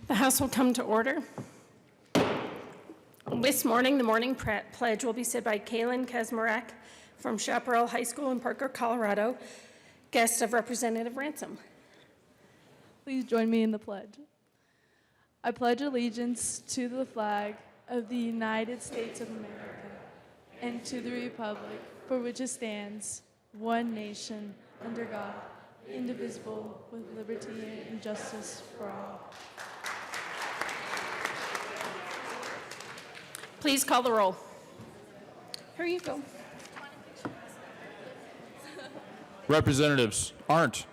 The House will come to order. This morning, the morning pledge will be said by Kaylin Kazmarek from Chaparral High School in Parker, Colorado, guest of Representative Ransom. Please join me in the pledge. I pledge allegiance to the flag of the United States of America and to the republic for which it stands, one nation, under God, indivisible, with liberty and justice for all. Please call the roll. Here you go. Representatives Arndt,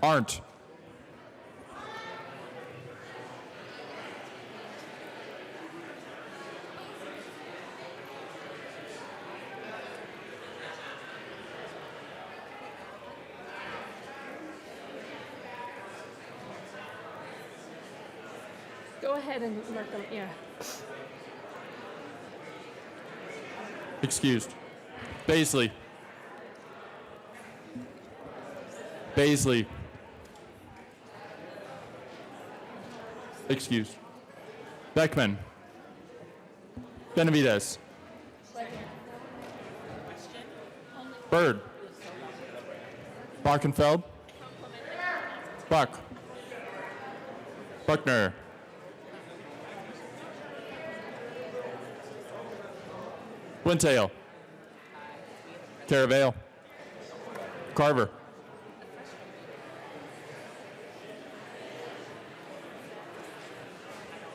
Arndt, Go ahead and mark them, yeah. Excused. Baisley. Baisley. Excused. Beckman. Benavides. Bird. Barkenfeld. Buck. Buckner. Wintail. Caravale. Carver.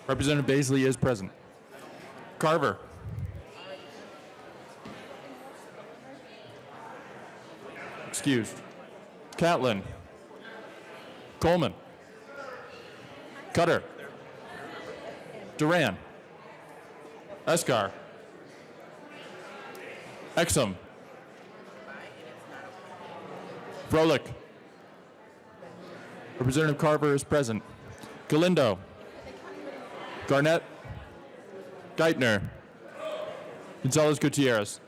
Representative Baisley is present. Carver. Excused. Catlin. Coleman. Cutter. Duran. Escar. Exum. Froelich. Representative Carver is present. Galindo. Garnett. Geithner. Gonzalez Gutierrez.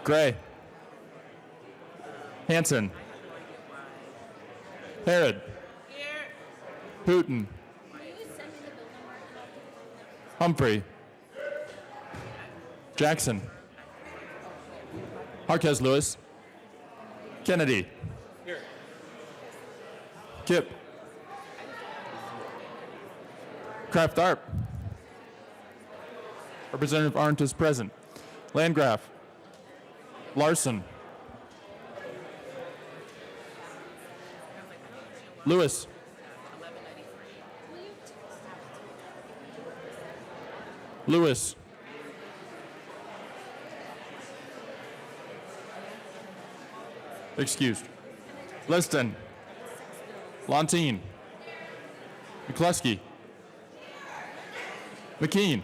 Gray. Hanson. Herod. Putin. Humphrey. Jackson. Marquez Lewis. Kennedy. Kip. Kraft Tharp. Representative Arndt is present. Landgraf. Larson. Lewis. Lewis. Excused. Liston. Lontine. McCluskey. McKean.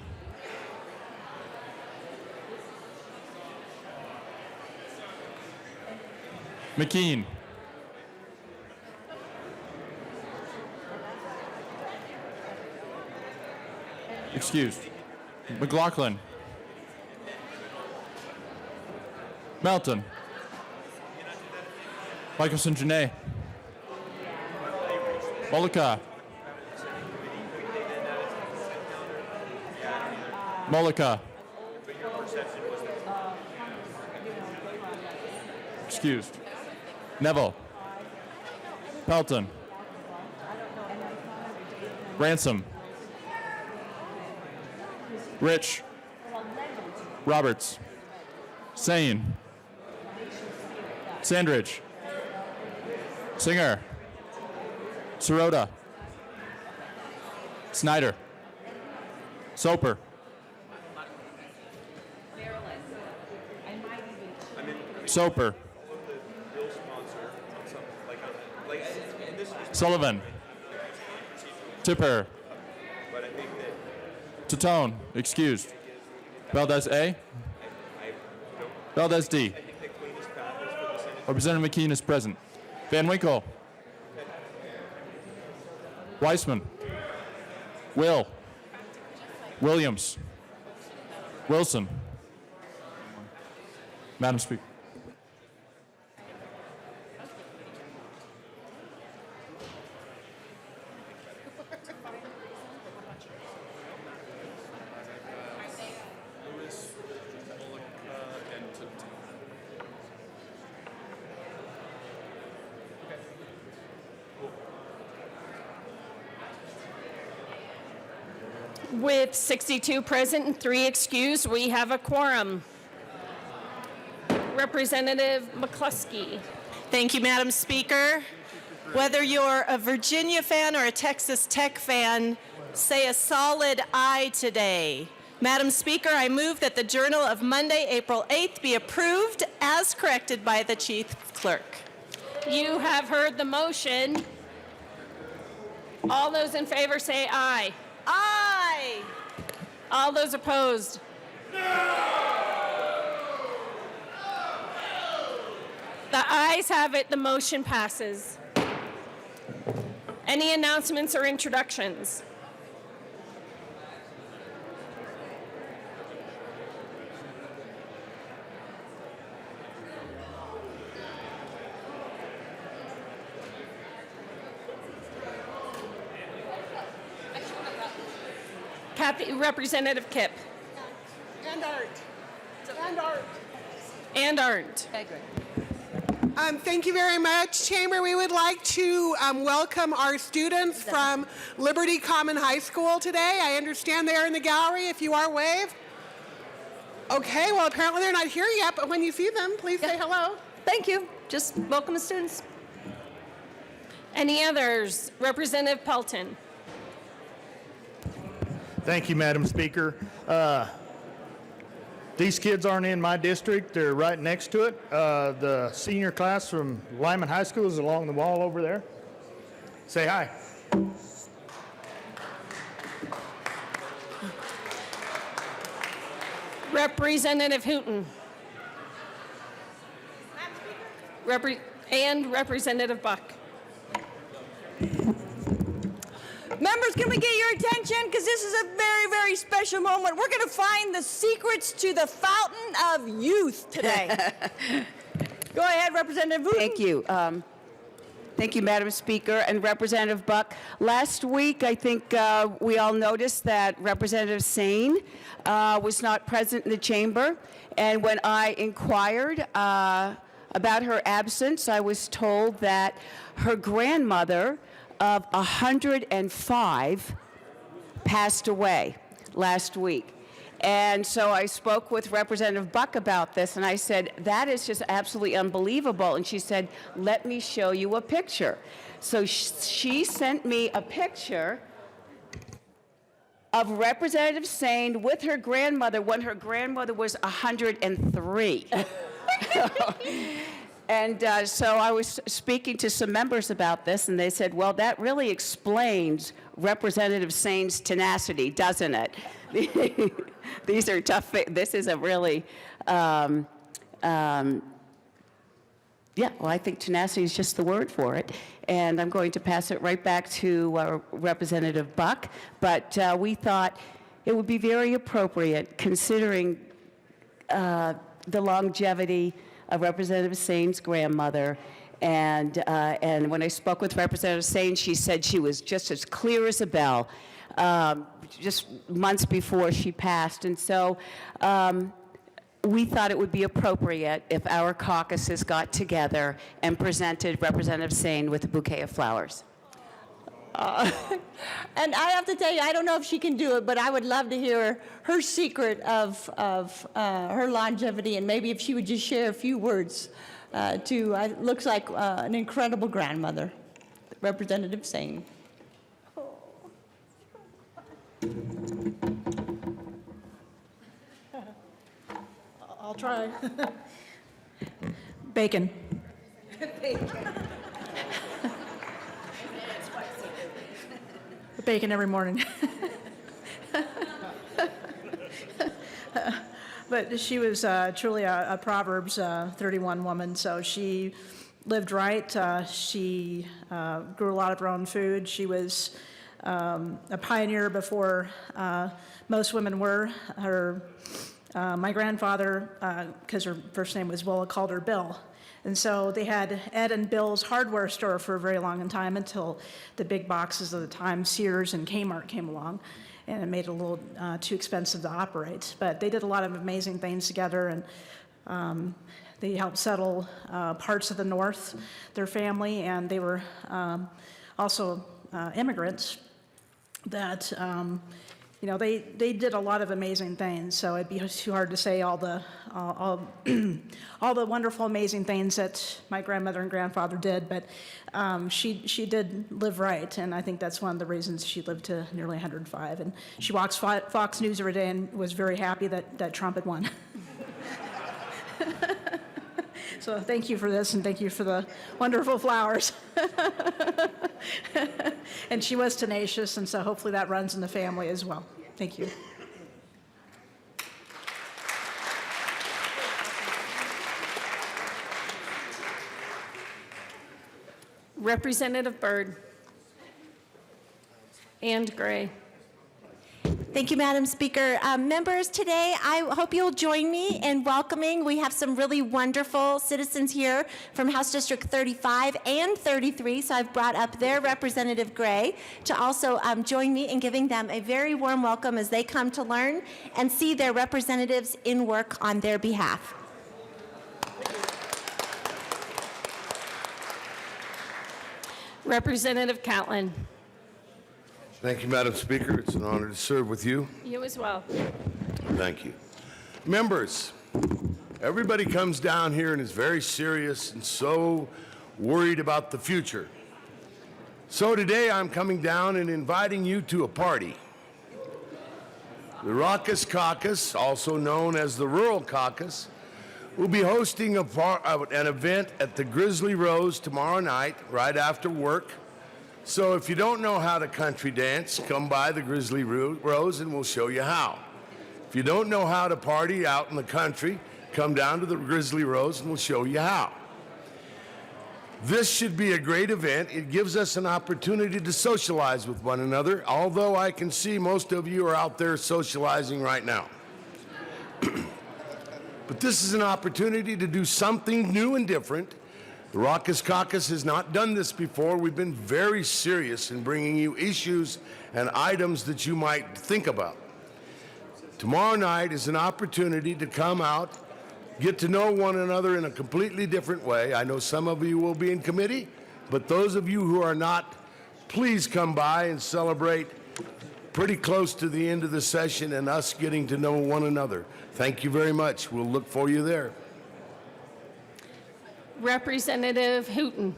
McKean. Excused. McLaughlin. Melton. Michelson Janae. Mollica. Mollica. Excused. Neville. Pelton. Ransom. Rich. Roberts. Sane. Sandridge. Singer. Sirota. Snyder. Soper. Soper. Sullivan. Tipper. Tatone, excused. Valdez A. Valdez D. Representative McKean is present. Van Winkle. Weissman. Will. Williams. Wilson. Madam Speaker. With 62 present and 3 excused, we have a quorum. Representative McCluskey. Thank you, Madam Speaker. Whether you're a Virginia fan or a Texas Tech fan, say a solid aye today. Madam Speaker, I move that the Journal of Monday, April 8th be approved as corrected by the Chief Clerk. You have heard the motion. All those in favor say aye. Aye. All those opposed? The ayes have it, the motion passes. Any announcements or introductions? Representative Kipp. And Art. And Art. And Arndt. Thank you very much, Chamber. We would like to welcome our students from Liberty Common High School today. I understand they are in the gallery. If you are, wave. Okay, well, apparently they're not here yet, but when you see them, please say hello. Thank you. Just welcome the students. Any others? Representative Pelton. Thank you, Madam Speaker. These kids aren't in my district. They're right next to it. The senior class from Lyman High School is along the wall over there. Say hi. Representative Hooton. And Representative Buck. Members, can we get your attention? Because this is a very, very special moment. We're going to find the secrets to the fountain of youth today. Go ahead, Representative Wooten. Thank you. Thank you, Madam Speaker and Representative Buck. Last week, I think we all noticed that Representative Sane was not present in the chamber. And when I inquired about her absence, I was told that her grandmother of 105 passed away last week. And so I spoke with Representative Buck about this, and I said, that is just absolutely unbelievable. And she said, let me show you a picture. So she sent me a picture of Representative Sane with her grandmother when her grandmother was 103. And so I was speaking to some members about this, and they said, well, that really explains Representative Sane's tenacity, doesn't it? These are tough. This is a really, yeah, well, I think tenacity is just the word for it. And I'm going to pass it right back to Representative Buck. But we thought it would be very appropriate, considering the longevity of Representative Sane's grandmother. And when I spoke with Representative Sane, she said she was just as clear as a bell, just months before she passed. And so we thought it would be appropriate if our caucuses got together and presented Representative Sane with a bouquet of flowers. And I have to tell you, I don't know if she can do it, but I would love to hear her secret of her longevity, and maybe if she would just share a few words looks like an incredible grandmother, Representative Sane. I'll try. Bacon. Bacon every morning. But she was truly a Proverbs 31 woman, so she lived right. She grew a lot of her own food. She was a pioneer before most women were. My grandfather, because her first name was Willa, called her Bill. And so they had Ed and Bill's hardware store for a very long time until the big boxes of the time, Sears and Kmart, came along, and it made it a little too expensive to operate. But they did a lot of amazing things together, and they helped settle parts of the North, their family, and they were also immigrants that they did a lot of amazing things, so it'd be too hard to say all the wonderful, amazing things that my grandmother and grandfather did, but she did live right, and I think that's one of the reasons she lived to nearly 105. And she watched Fox News every day and was very happy that Trump had won. So thank you for this, and thank you for the wonderful flowers. And she was tenacious, and so hopefully that runs in the family as well. Thank you. Representative Byrd. And Gray. Thank you, Madam Speaker. Members, today I hope you'll join me in welcoming. We have some really wonderful citizens here from House District 35 and 33, so I've brought up their Representative Gray to also join me in giving them a very warm welcome as they come to learn and see their representatives in work on their behalf. Representative Catlin. Thank you, Madam Speaker. It's an honor to serve with you. You as well. Thank you. Members, everybody comes down here and is very serious and so worried about the future. So today I'm coming down and inviting you to a party. The Raucous Caucus, also known as the Rural Caucus, will be hosting an event at the Grizzly Rose tomorrow night, right after work. So if you don't know how to country dance, come by the Grizzly Rose and we'll show you how. If you don't know how to party out in the country, come down to the Grizzly Rose and we'll show you how. This should be a great event. It gives us an opportunity to socialize with one another, although I can see most of you are out there socializing right now. But this is an opportunity to do something new and different. The Raucous Caucus has not done this before. We've been very serious in bringing you issues and items that you might think about. Tomorrow night is an opportunity to come out, get to know one another in a completely different way. I know some of you will be in committee, but those of you who are not, please come by and celebrate pretty close to the end of the session and us getting to know one another. Thank you very much. We'll look for you there. Representative Hooton.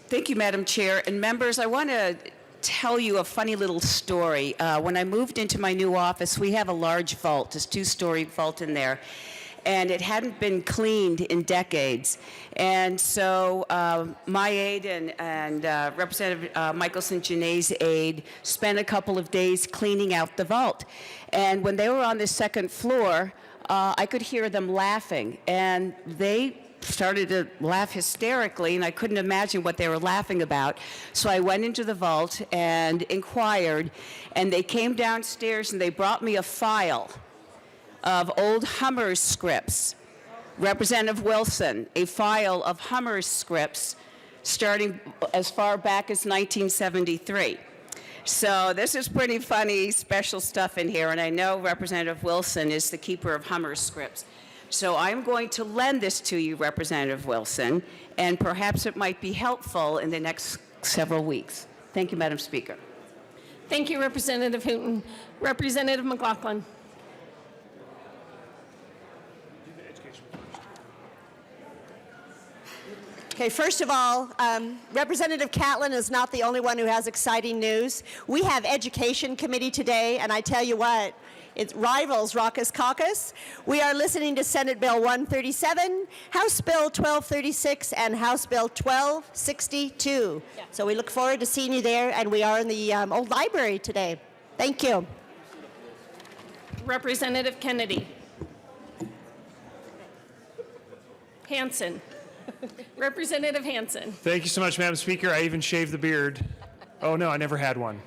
Thank you, Madam Chair. And members, I want to tell you a funny little story. When I moved into my new office, we have a large vault, a 2-story vault in there, and it hadn't been cleaned in decades. And so my aide and Representative Michelson Janae's aide spent a couple of days cleaning out the vault. And when they were on the second floor, I could hear them laughing, and they started to laugh hysterically, and I couldn't imagine what they were laughing about. So I went into the vault and inquired, and they came downstairs and they brought me a file of old Hummers scripts. Representative Wilson, a file of Hummers scripts starting as far back as 1973. So this is pretty funny, special stuff in here, and I know Representative Wilson is the keeper of Hummers scripts. So I'm going to lend this to you, Representative Wilson, and perhaps it might be helpful in the next several weeks. Thank you, Madam Speaker. Thank you, Representative Hooton. Representative McLaughlin. Okay, first of all, Representative Catlin is not the only one who has exciting news. We have Education Committee today, and I tell you what, it rivals Raucous Caucus. We are listening to Senate Bill 137, House Bill 1236, and House Bill 1262. Yeah. So we look forward to seeing you there, and we are in the old library today. Thank you. Representative Kennedy. Hansen. Representative Hansen. Thank you so much, Madam Speaker. I even shaved the beard. Oh, no, I never had one.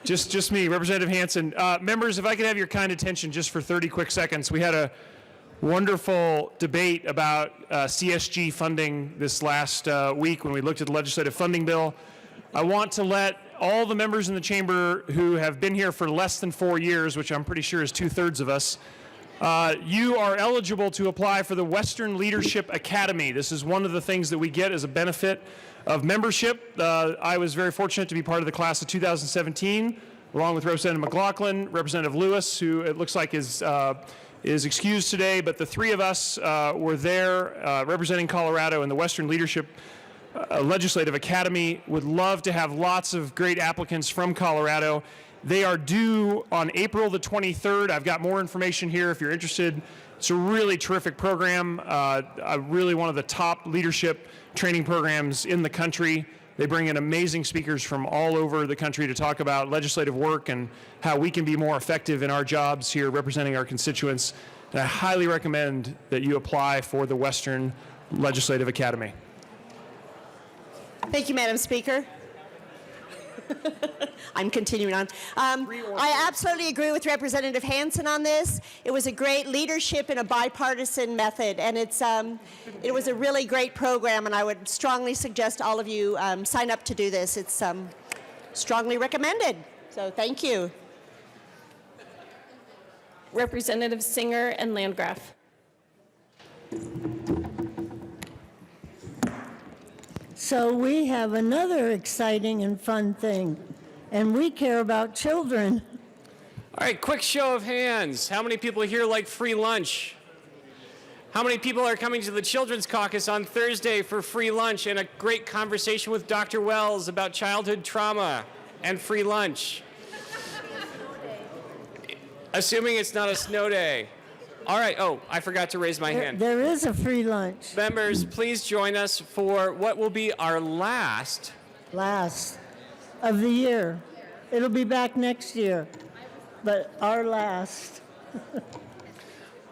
Just me, Representative Hansen. Members, if I could have your kind attention just for 30 quick seconds. We had a wonderful debate about CSG funding this last week when we looked at the legislative funding bill. I want to let all the members in the chamber who have been here for less than 4 years, which I'm pretty sure is 2/3 of us, you are eligible to apply for the Western Leadership Academy. This is one of the things that we get as a benefit of membership. I was very fortunate to be part of the class of 2017, along with Representative McLaughlin, Representative Lewis, who it looks like is excused today, but the three of us were there representing Colorado in the Western Leadership Legislative Academy. Would love to have lots of great applicants from Colorado. They are due on April the 23rd. I've got more information here if you're interested. It's a really terrific program, really one of the top leadership training programs in the country. They bring in amazing speakers from all over the country to talk about legislative work and how we can be more effective in our jobs here representing our constituents. And I highly recommend that you apply for the Western Legislative Academy. Thank you, Madam Speaker. I'm continuing on. I absolutely agree with Representative Hansen on this. It was a great leadership in a bipartisan method, and it was a really great program, and I would strongly suggest all of you sign up to do this. It's strongly recommended. So thank you. Representative Singer and Landgraf. So we have another exciting and fun thing, and we care about children. All right, quick show of hands. How many people here like free lunch? How many people are coming to the Children's Caucus on Thursday for free lunch and a great conversation with Dr. Wells about childhood trauma and free lunch? Assuming it's not a snow day. All right. Oh, I forgot to raise my hand. There is a free lunch. Members, please join us for what will be our last of the year. It'll be back next year, but our last.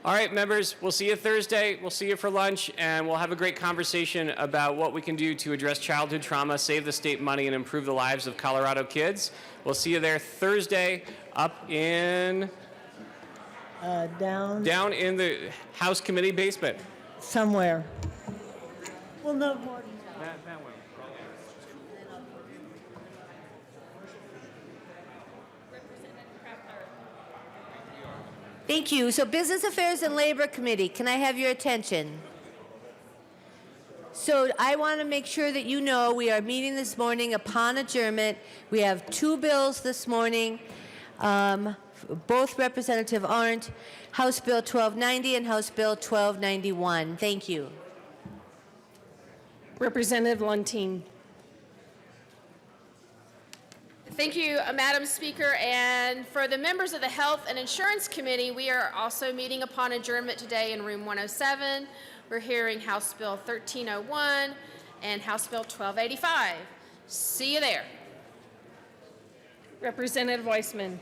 All right, members, we'll see you Thursday. We'll see you for lunch, and we'll have a great conversation about what we can do to address childhood trauma, save the state money, and improve the lives of Colorado kids. We'll see you there Thursday up in... down in the House Committee basement. Somewhere. We'll know more. Thank you. So Business Affairs and Labor Committee, can I have your attention? So I want to make sure that you know we are meeting this morning upon adjournment. We have 2 bills this morning. Both Representative Arndt, House Bill 1290 and House Bill 1291. Thank you. Representative Luntine. Thank you, Madam Speaker. And for the members of the Health and Insurance Committee, we are also meeting upon adjournment today in room 107. We're hearing House Bill 1301 and House Bill 1285. See you there. Representative Weissman.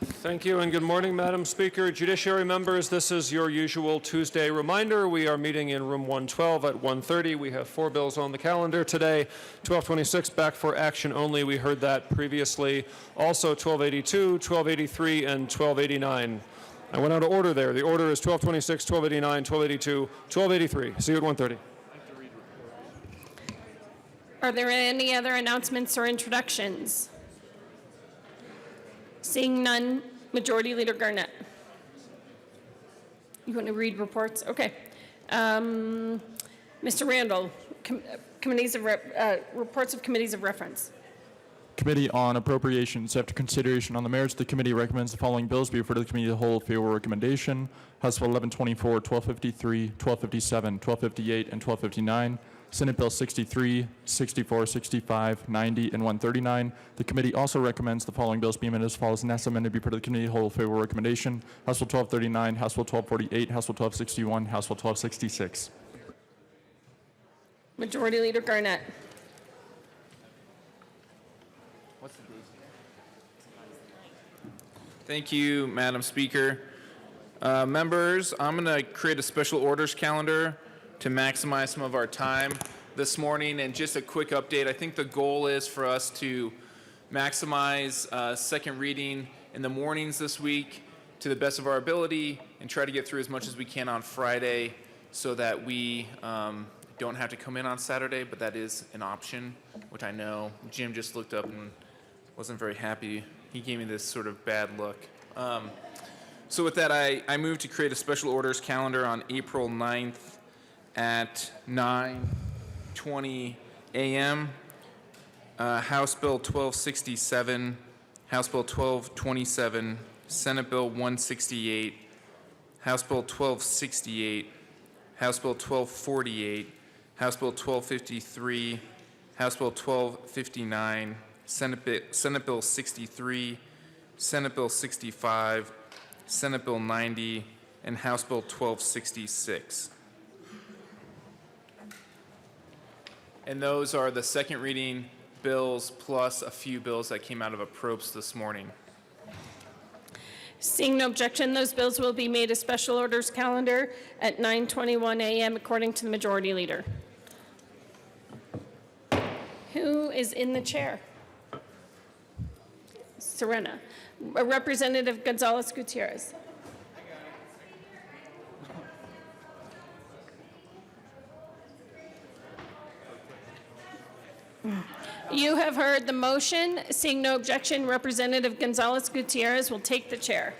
Thank you and good morning, Madam Speaker. Judiciary members, this is your usual Tuesday reminder. We are meeting in room 112 at 1:30. We have 4 bills on the calendar today. 1226 back for action only. We heard that previously. Also 1282, 1283, and 1289. I went out of order there. The order is 1226, 1289, 1282, 1283. See you at 1:30. Are there any other announcements or introductions? Seeing none, Majority Leader Garnett. You want to read reports? Okay. Mr. Randall, reports of committees of reference. Committee on Appropriations. After consideration on the merits, the committee recommends the following bills be referred to the committee of the whole. Favorable recommendation: House Bill 1124, 1253, 1257, 1258, and 1259. Senate Bill 63, 64, 65, 90, and 139. The committee also recommends the following bills be amended as follows, and as amended be put to the committee of the whole. Favorable recommendation: House Bill 1239, House Bill 1248, House Bill 1261, House Bill 1266. Majority Leader Garnett. Thank you, Madam Speaker. Members, I'm going to create a special orders calendar to maximize some of our time this morning. And just a quick update, I think the goal is for us to maximize second reading in the mornings this week to the best of our ability and try to get through as much as we can on Friday so that we don't have to come in on Saturday, but that is an option, which I know Jim just looked up and wasn't very happy. He gave me this sort of bad look. So with that, I move to create a special orders calendar on April 9th at 9:20 a.m. House Bill 1267, House Bill 1227, Senate Bill 168, House Bill 1268, House Bill 1248, House Bill 1253, House Bill 1259, Senate Bill 63, Senate Bill 65, Senate Bill 90, and House Bill 1266. And those are the second reading bills plus a few bills that came out of approps this morning. Seeing no objection, those bills will be made a special orders calendar at 9:21 a.m. according to the Majority Leader. Who is in the chair? Serena. Representative Gonzalez Gutierrez. You have heard the motion. Seeing no objection, Representative Gonzalez Gutierrez will take the chair.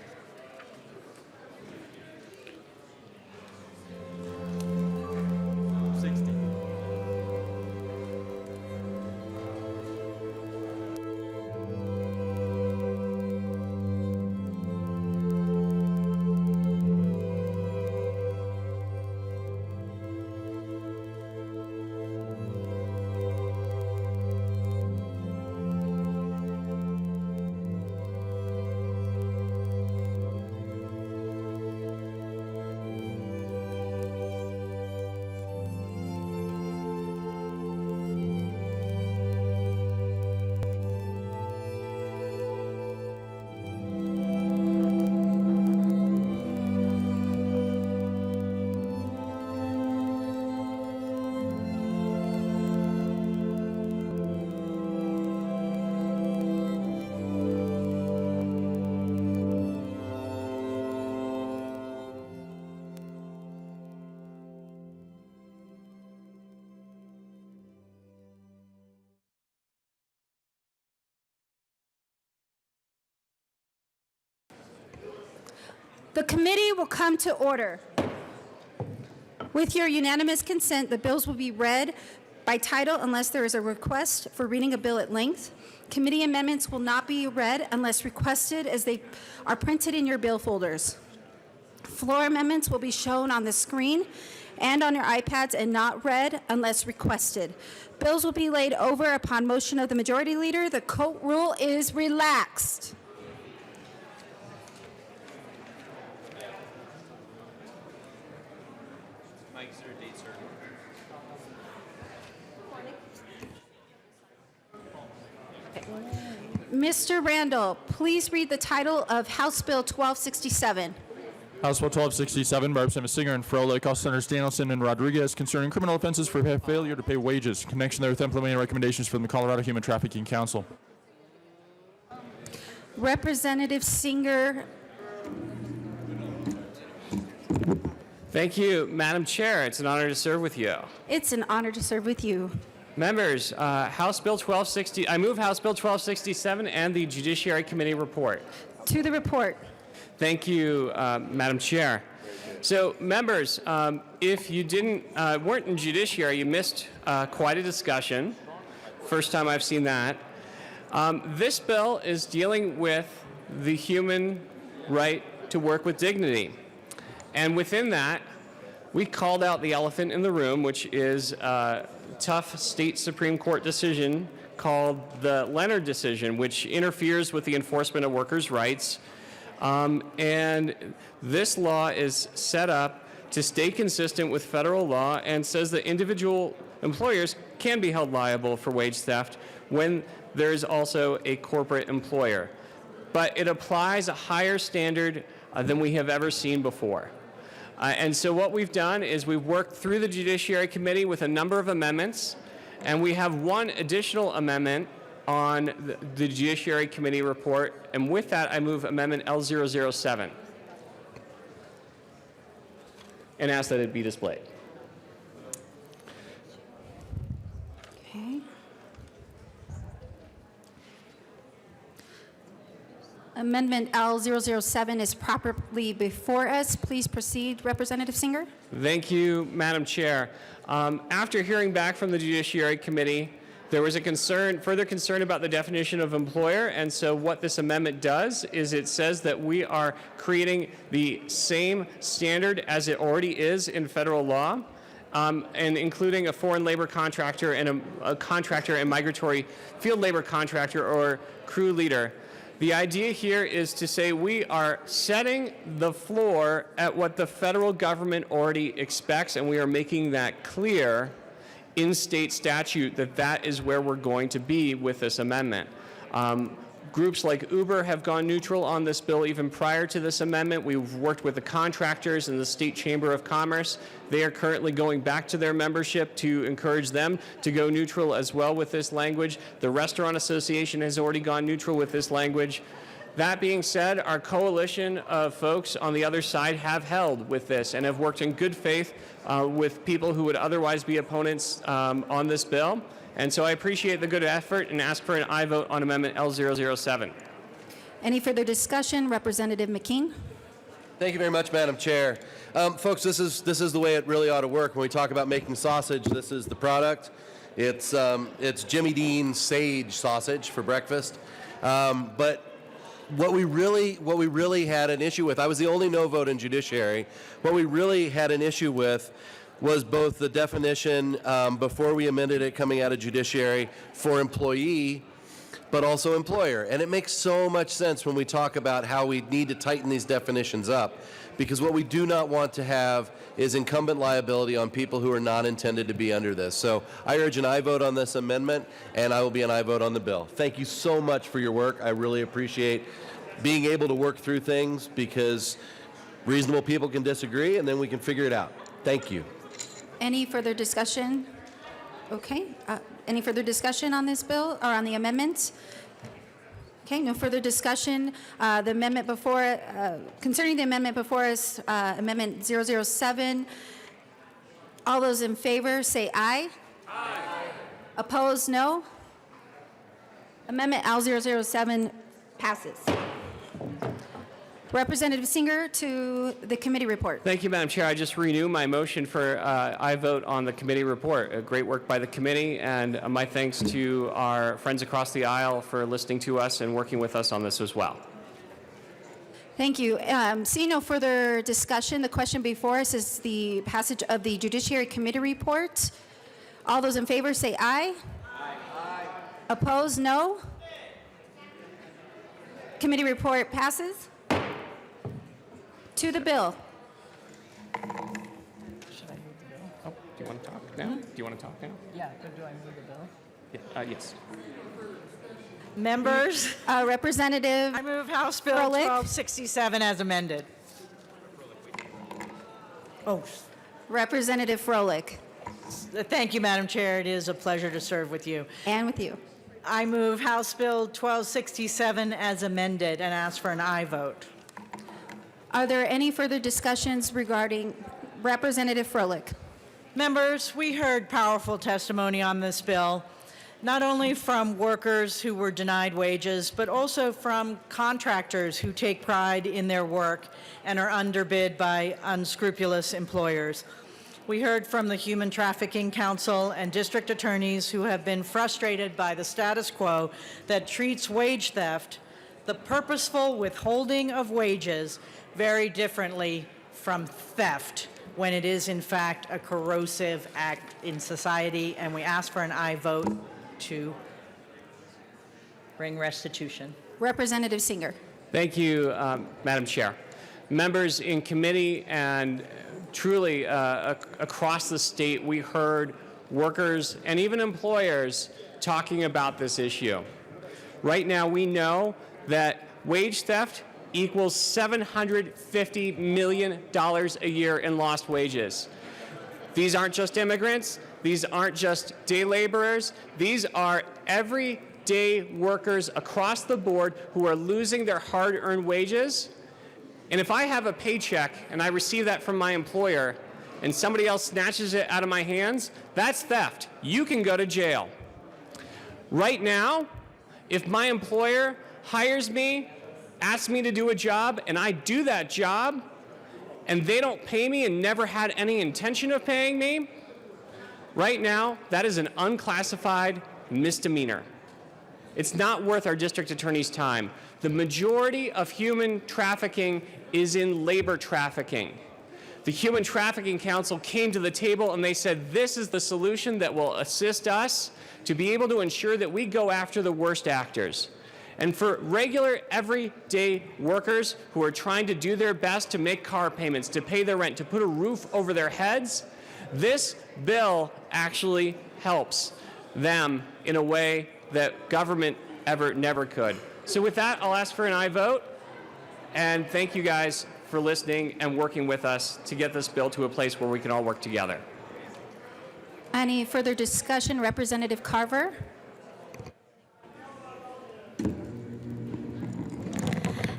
The committee will come to order. With your unanimous consent, the bills will be read by title unless there is a request for reading a bill at length. Committee amendments will not be read unless requested, as they are printed in your bill folders. Floor amendments will be shown on the screen and on your iPads and not read unless requested. Bills will be laid over upon motion of the majority leader. The court rule is relaxed. Mr. Randall, please read the title of House Bill 1267. House Bill 1267 by Representative Singer and Froelich, also Senators Danielson and Rodriguez, concerning criminal offenses for failure to pay wages. In connection therewith, implementing recommendations from the Colorado Human Trafficking Council. Representative Singer. Thank you, Madam Chair. It's an honor to serve with you. It's an honor to serve with you. Members, House Bill 1260, I move House Bill 1267 and the Judiciary Committee report. To the report. Thank you, Madam Chair. So, members, if you weren't in Judiciary, you missed quite a discussion. First time I've seen that. This bill is dealing with the human right to work with dignity. And within that, we called out the elephant in the room, which is a tough state Supreme Court decision called the Leonard decision, which interferes with the enforcement of workers' rights. And this law is set up to stay consistent with federal law and says that individual employers can be held liable for wage theft when there's also a corporate employer. But it applies a higher standard than we have ever seen before. And so what we've done is we've worked through the Judiciary Committee with a number of amendments, and we have one additional amendment on the Judiciary Committee report, and with that I move Amendment L007 and ask that it be displayed. Okay. Amendment L007 is properly before us. Please proceed, Representative Singer. Thank you, Madam Chair. After hearing back from the Judiciary Committee, there was a further concern about the definition of employer, and so what this amendment does is it says that we are creating the same standard as it already is in federal law, and including a foreign labor contractor and a contractor and migratory field labor contractor or crew leader. The idea here is to say we are setting the floor at what the federal government already expects, and we are making that clear in state statute that that is where we're going to be with this amendment. Groups like Uber have gone neutral on this bill even prior to this amendment. We've worked with the contractors and the State Chamber of Commerce. They are currently going back to their membership to encourage them to go neutral as well with this language. The Restaurant Association has already gone neutral with this language. That being said, our coalition of folks on the other side have held with this and have worked in good faith with people who would otherwise be opponents on this bill. And so I appreciate the good effort and ask for an aye vote on Amendment L007. Any further discussion? Representative McKean? Thank you very much, Madam Chair. Folks, this is the way it really ought to work. When we talk about making sausage, this is the product. It's Jimmy Dean's Sage sausage for breakfast. But what we really had an issue with, I was the only no vote in Judiciary. What we really had an issue with was both the definition before we amended it coming out of Judiciary for employee, but also employer. And it makes so much sense when we talk about how we need to tighten these definitions up, because what we do not want to have is incumbent liability on people who are not intended to be under this. So I urge an aye vote on this amendment, and I will be an aye vote on the bill. Thank you so much for your work. I really appreciate being able to work through things, because reasonable people can disagree, and then we can figure it out. Thank you. Any further discussion? Okay. Any further discussion on this bill or on the amendments? Okay, no further discussion. The amendment before, concerning the amendment before us, Amendment 007, all those in favor say aye. Aye. Opposed, no. Amendment L007 passes. Representative Singer to the committee report. Thank you, Madam Chair. I just renew my motion for aye vote on the committee report. Great work by the committee, and my thanks to our friends across the aisle for listening to us and working with us on this as well. Thank you. Seeing no further discussion, the question before us is the passage of the Judiciary Committee report. All those in favor say aye. Aye. Opposed, no. Committee report passes. To the bill. Should I move the bill? Oh, do you want to talk now? Do you want to talk now? Yeah, do I move the bill? Yeah, yes. Members, Representative I move House Bill Froelich. 1267 as amended. Oh, Representative Froelich. thank you, Madam Chair. It is a pleasure to serve with you. And with you. I move House Bill 1267 as amended and ask for an aye vote. Are there any further discussions regarding Representative Froelich? Members, we heard powerful testimony on this bill, not only from workers who were denied wages, but also from contractors who take pride in their work and are underbid by unscrupulous employers. We heard from the Human Trafficking Council and district attorneys who have been frustrated by the status quo that treats wage theft, the purposeful withholding of wages, very differently from theft, when it is in fact a corrosive act in society, and we ask for an aye vote to bring restitution. Representative Singer. Thank you, Madam Chair. Members in committee and truly across the state, we heard workers and even employers talking about this issue. Right now, we know that wage theft equals $750 million a year in lost wages. These aren't just immigrants. These aren't just day laborers. These are everyday workers across the board who are losing their hard-earned wages. And if I have a paycheck and I receive that from my employer and somebody else snatches it out of my hands, that's theft. You can go to jail. Right now, if my employer hires me, asks me to do a job, and I do that job, and they don't pay me and never had any intention of paying me, right now, that is an unclassified misdemeanor. It's not worth our district attorney's time. The majority of human trafficking is in labor trafficking. The Human Trafficking Council came to the table and they said, this is the solution that will assist us to be able to ensure that we go after the worst actors. And for regular, everyday workers who are trying to do their best to make car payments, to pay their rent, to put a roof over their heads, this bill actually helps them in a way that government ever, never could. So with that, I'll ask for an aye vote. And thank you guys for listening and working with us to get this bill to a place where we can all work together. Any further discussion? Representative Carver?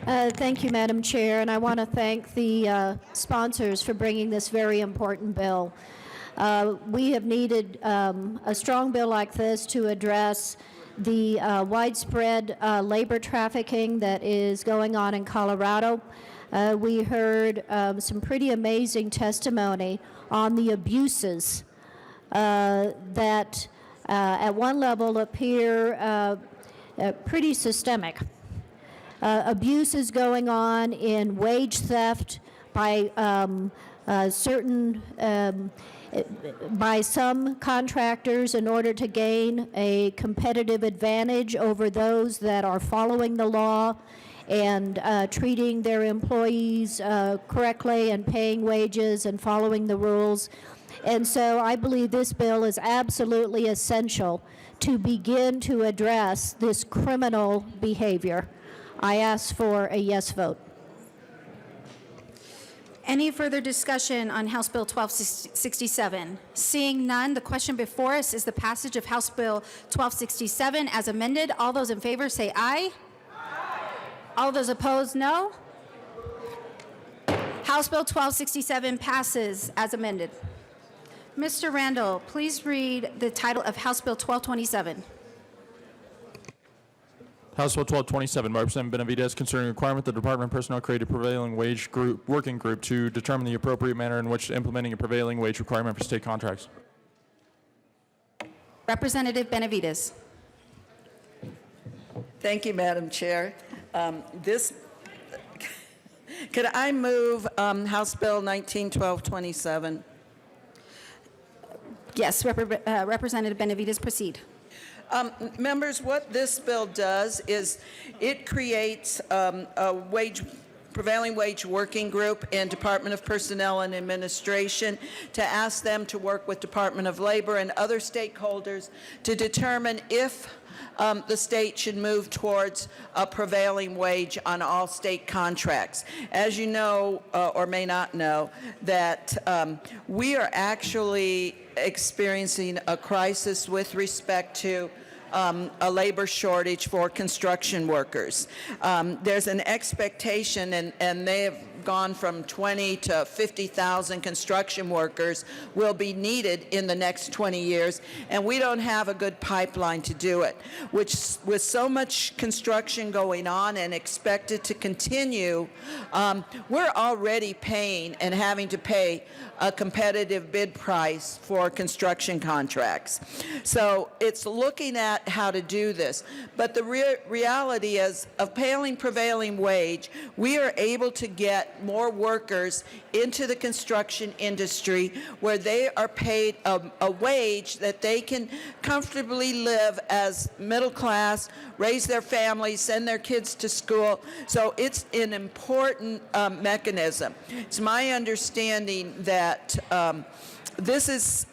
Thank you, Madam Chair, and I want to thank the sponsors for bringing this very important bill. We have needed a strong bill like this to address the widespread labor trafficking that is going on in Colorado. We heard some pretty amazing testimony on the abuses that at one level appear pretty systemic. Abuses going on in wage theft by by some contractors in order to gain a competitive advantage over those that are following the law and treating their employees correctly and paying wages and following the rules. And so I believe this bill is absolutely essential to begin to address this criminal behavior. I ask for a yes vote. Any further discussion on House Bill 1267? Seeing none, the question before us is the passage of House Bill 1267 as amended. All those in favor say aye. Aye. All those opposed, no. House Bill 1267 passes as amended. Mr. Randall, please read the title of House Bill 1227. House Bill 1227, Representative Benavides, concerning the requirement that the Department of Personnel create a prevailing wage working group to determine the appropriate manner in which implementing a prevailing wage requirement for state contracts. Representative Benavides. Thank you, Madam Chair. Could I move House Bill 191227? Yes, Representative Benavides, proceed. Members, what this bill does is it creates a prevailing wage working group in Department of Personnel and Administration to ask them to work with Department of Labor and other stakeholders to determine if the state should move towards a prevailing wage on all state contracts. As you know, or may not know, that we are actually experiencing a crisis with respect to a labor shortage for construction workers. There's an expectation, and they have gone from 20 to 50,000 construction workers will be needed in the next 20 years, and we don't have a good pipeline to do it. Which, with so much construction going on and expected to continue, we're already paying and having to pay a competitive bid price for construction contracts. So it's looking at how to do this. But the reality is, of paying prevailing wage, we are able to get more workers into the construction industry where they are paid a wage that they can comfortably live as middle class, raise their families, send their kids to school. So it's an important mechanism. It's my understanding that this is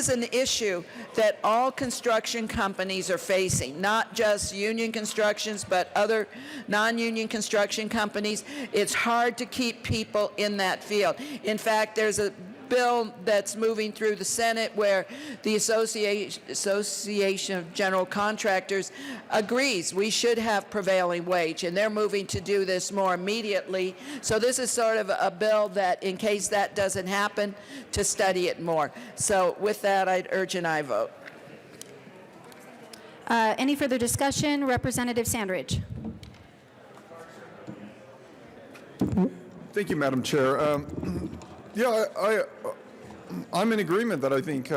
an issue that all construction companies are facing, not just union constructions, but other non-union construction companies. It's hard to keep people in that field. In fact, there's a bill that's moving through the Senate where the Association of General Contractors agrees we should have prevailing wage, and they're moving to do this more immediately. So this is sort of a bill that, in case that doesn't happen, to study it more. So with that, I'd urge an aye vote. Any further discussion? Representative Sandridge. Thank you, Madam Chair. Yeah, I'm in agreement that I think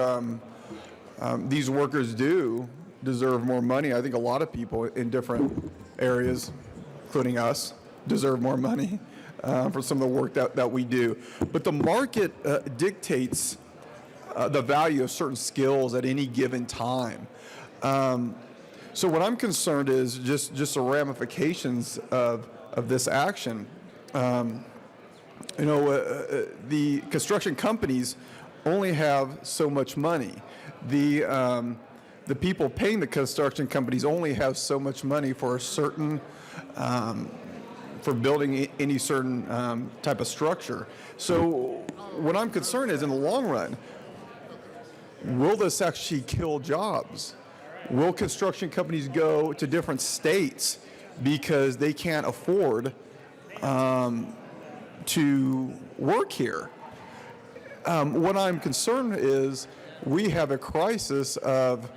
these workers do deserve more money. I think a lot of people in different areas, including us, deserve more money for some of the work that we do. But the market dictates the value of certain skills at any given time. So what I'm concerned is just the ramifications of this action. The construction companies only have so much money. The the people paying the construction companies only have so much money for a certain, for building any certain type of structure. So what I'm concerned is in the long run, will this actually kill jobs? Will construction companies go to different states because they can't afford to work here? What I'm concerned is we have a crisis of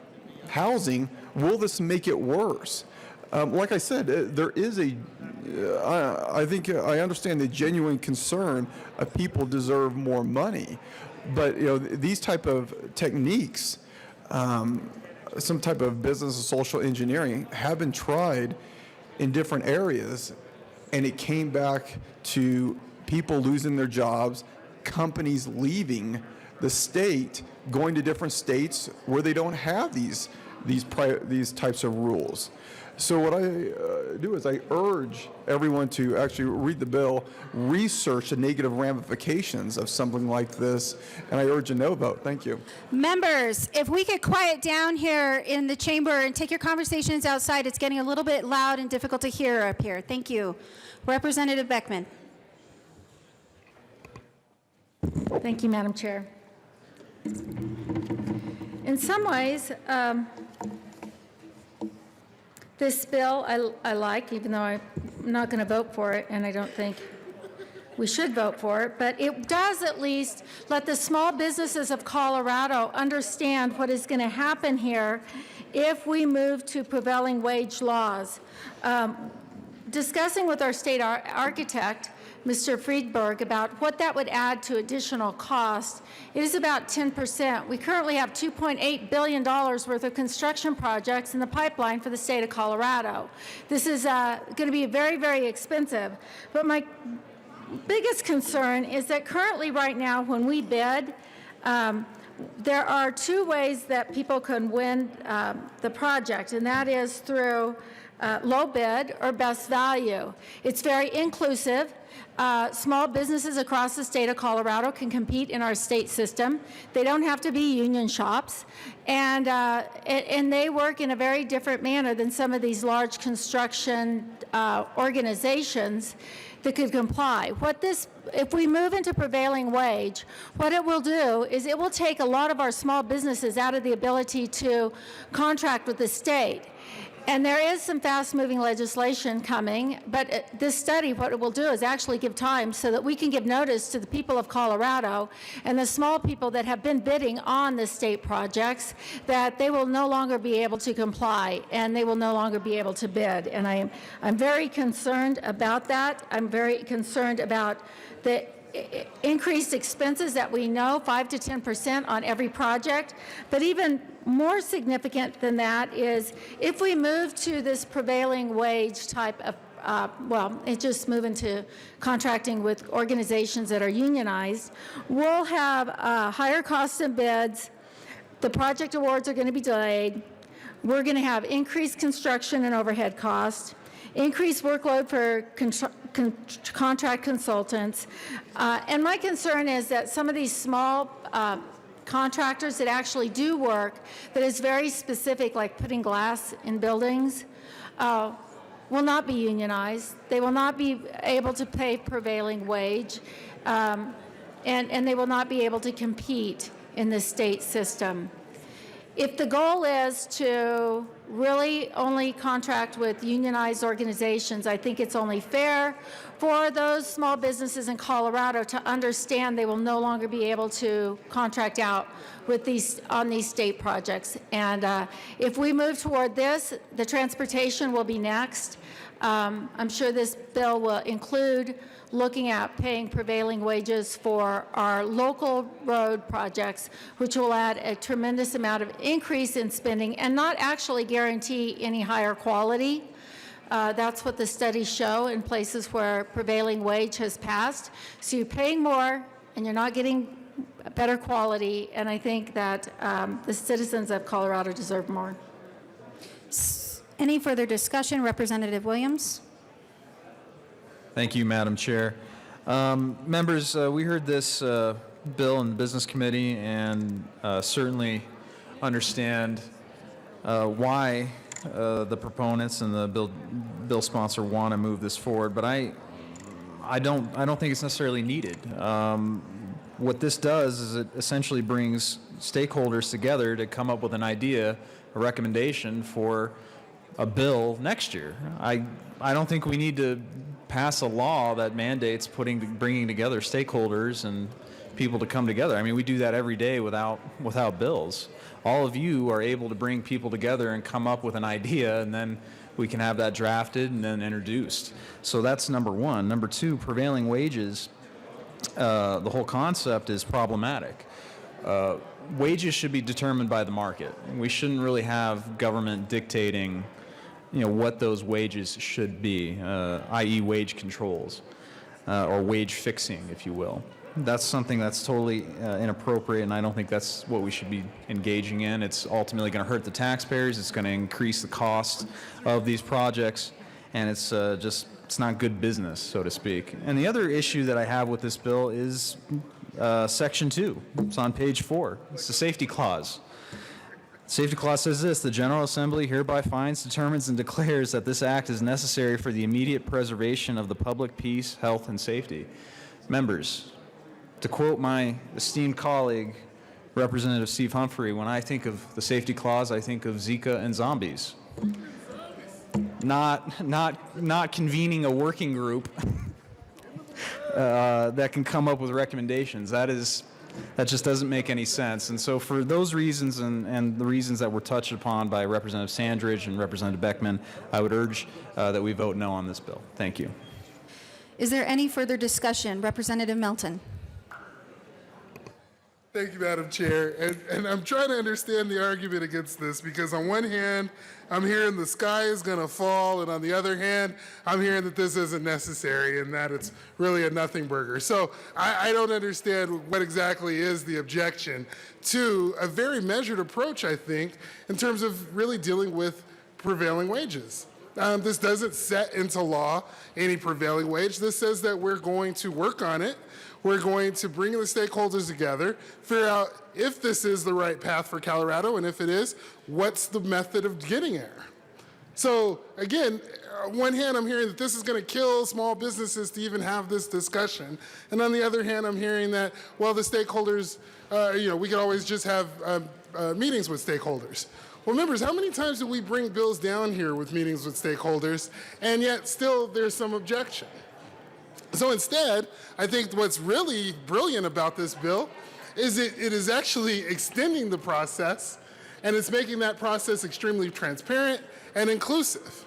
housing. Will this make it worse? Like I said, there is I think I understand the genuine concern of people deserve more money, but these type of techniques, some type of business and social engineering, have been tried in different areas, and it came back to people losing their jobs, companies leaving the state, going to different states where they don't have these types of rules. So what I do is I urge everyone to actually read the bill, research the negative ramifications of something like this, and I urge a no vote. Thank you. Members, if we could quiet down here in the chamber and take your conversations outside, it's getting a little bit loud and difficult to hear up here. Thank you. Representative Beckman. Thank you, Madam Chair. In some ways, this bill I like, even though I'm not going to vote for it, and I don't think we should vote for it, but it does at least let the small businesses of Colorado understand what is going to happen here if we move to prevailing wage laws. Discussing with our state architect, Mr. Friedberg, about what that would add to additional cost, it is about 10%. We currently have $2.8 billion worth of construction projects in the pipeline for the state of Colorado. This is going to be very, very expensive. But my biggest concern is that currently right now when we bid, there are two ways that people can win the project, and that is through low bid or best value. It's very inclusive. Small businesses across the state of Colorado can compete in our state system. They don't have to be union shops, and they work in a very different manner than some of these large construction organizations that could comply. If we move into prevailing wage, what it will do is it will take a lot of our small businesses out of the ability to contract with the state. And there is some fast-moving legislation coming, but this study, what it will do is actually give time so that we can give notice to the people of Colorado and the small people that have been bidding on the state projects that they will no longer be able to comply and they will no longer be able to bid. And I'm very concerned about that. I'm very concerned about the increased expenses that we know, 5 to 10% on every project. But even more significant than that is if we move to this prevailing wage type of, it just move into contracting with organizations that are unionized, we'll have higher costs and bids. The project awards are going to be delayed. We're going to have increased construction and overhead costs, increased workload for contract consultants. And my concern is that some of these small contractors that actually do work that is very specific, like putting glass in buildings, will not be unionized. They will not be able to pay prevailing wage, and they will not be able to compete in the state system. If the goal is to really only contract with unionized organizations, I think it's only fair for those small businesses in Colorado to understand they will no longer be able to contract out with on these state projects. And if we move toward this, the transportation will be next. I'm sure this bill will include looking at paying prevailing wages for our local road projects, which will add a tremendous amount of increase in spending and not actually guarantee any higher quality. That's what the studies show in places where prevailing wage has passed. So you're paying more and you're not getting better quality, and I think that the citizens of Colorado deserve more. Any further discussion? Representative Williams. Thank you, Madam Chair. Members, we heard this bill in the Business Committee and certainly understand why the proponents and the bill sponsor want to move this forward, but I don't think it's necessarily needed. What this does is it essentially brings stakeholders together to come up with an idea, a recommendation for a bill next year. I don't think we need to pass a law that mandates bringing together stakeholders and people to come together. I mean, we do that every day without bills. All of you are able to bring people together and come up with an idea, and then we can have that drafted and then introduced. So that's number one. Number two, prevailing wages. The whole concept is problematic. Wages should be determined by the market. We shouldn't really have government dictating, what those wages should be, i.e. wage controls, or wage fixing, if you will. That's something that's totally inappropriate, and I don't think that's what we should be engaging in. It's ultimately going to hurt the taxpayers. It's going to increase the cost of these projects, and it's not good business, so to speak. And the other issue that I have with this bill is Section 2. It's on page 4. It's the safety clause. The safety clause says this: the General Assembly hereby finds, determines, and declares that this act is necessary for the immediate preservation of the public peace, health, and safety. Members, to quote my esteemed colleague, Representative Steve Humphrey, when I think of the safety clause, I think of Zika and zombies. Not convening a working group that can come up with recommendations. That just doesn't make any sense. And so for those reasons and the reasons that were touched upon by Representative Sandridge and Representative Beckman, I would urge that we vote no on this bill. Thank you. Is there any further discussion? Representative Melton. Thank you, Madam Chair. And I'm trying to understand the argument against this, because on one hand, I'm hearing the sky is going to fall, and on the other hand, I'm hearing that this isn't necessary and that it's really a nothing burger. So I don't understand what exactly is the objection to a very measured approach, I think, in terms of really dealing with prevailing wages. This doesn't set into law any prevailing wage. This says that we're going to work on it. We're going to bring the stakeholders together, figure out if this is the right path for Colorado, and if it is, what's the method of getting there? So again, on one hand, I'm hearing that this is going to kill small businesses to even have this discussion. And on the other hand, I'm hearing that, well, the stakeholders, we can always just have meetings with stakeholders. Well, members, how many times do we bring bills down here with meetings with stakeholders, and yet still there's some objection? So instead, I think what's really brilliant about this bill is it is actually extending the process, and it's making that process extremely transparent and inclusive.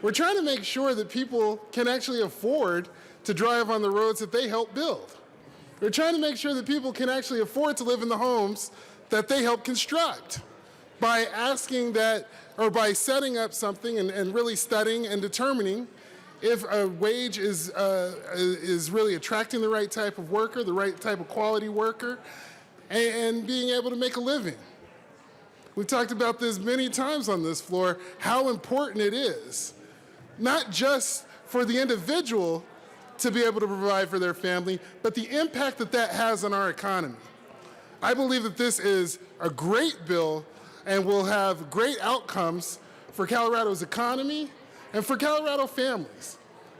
We're trying to make sure that people can actually afford to drive on the roads that they help build. We're trying to make sure that people can actually afford to live in the homes that they help construct by asking that, or by setting up something and really studying and determining if a wage is really attracting the right type of worker, the right type of quality worker, and being able to make a living. We've talked about this many times on this floor, how important it is, not just for the individual to be able to provide for their family, but the impact that that has on our economy. I believe that this is a great bill and will have great outcomes for Colorado's economy and for Colorado families,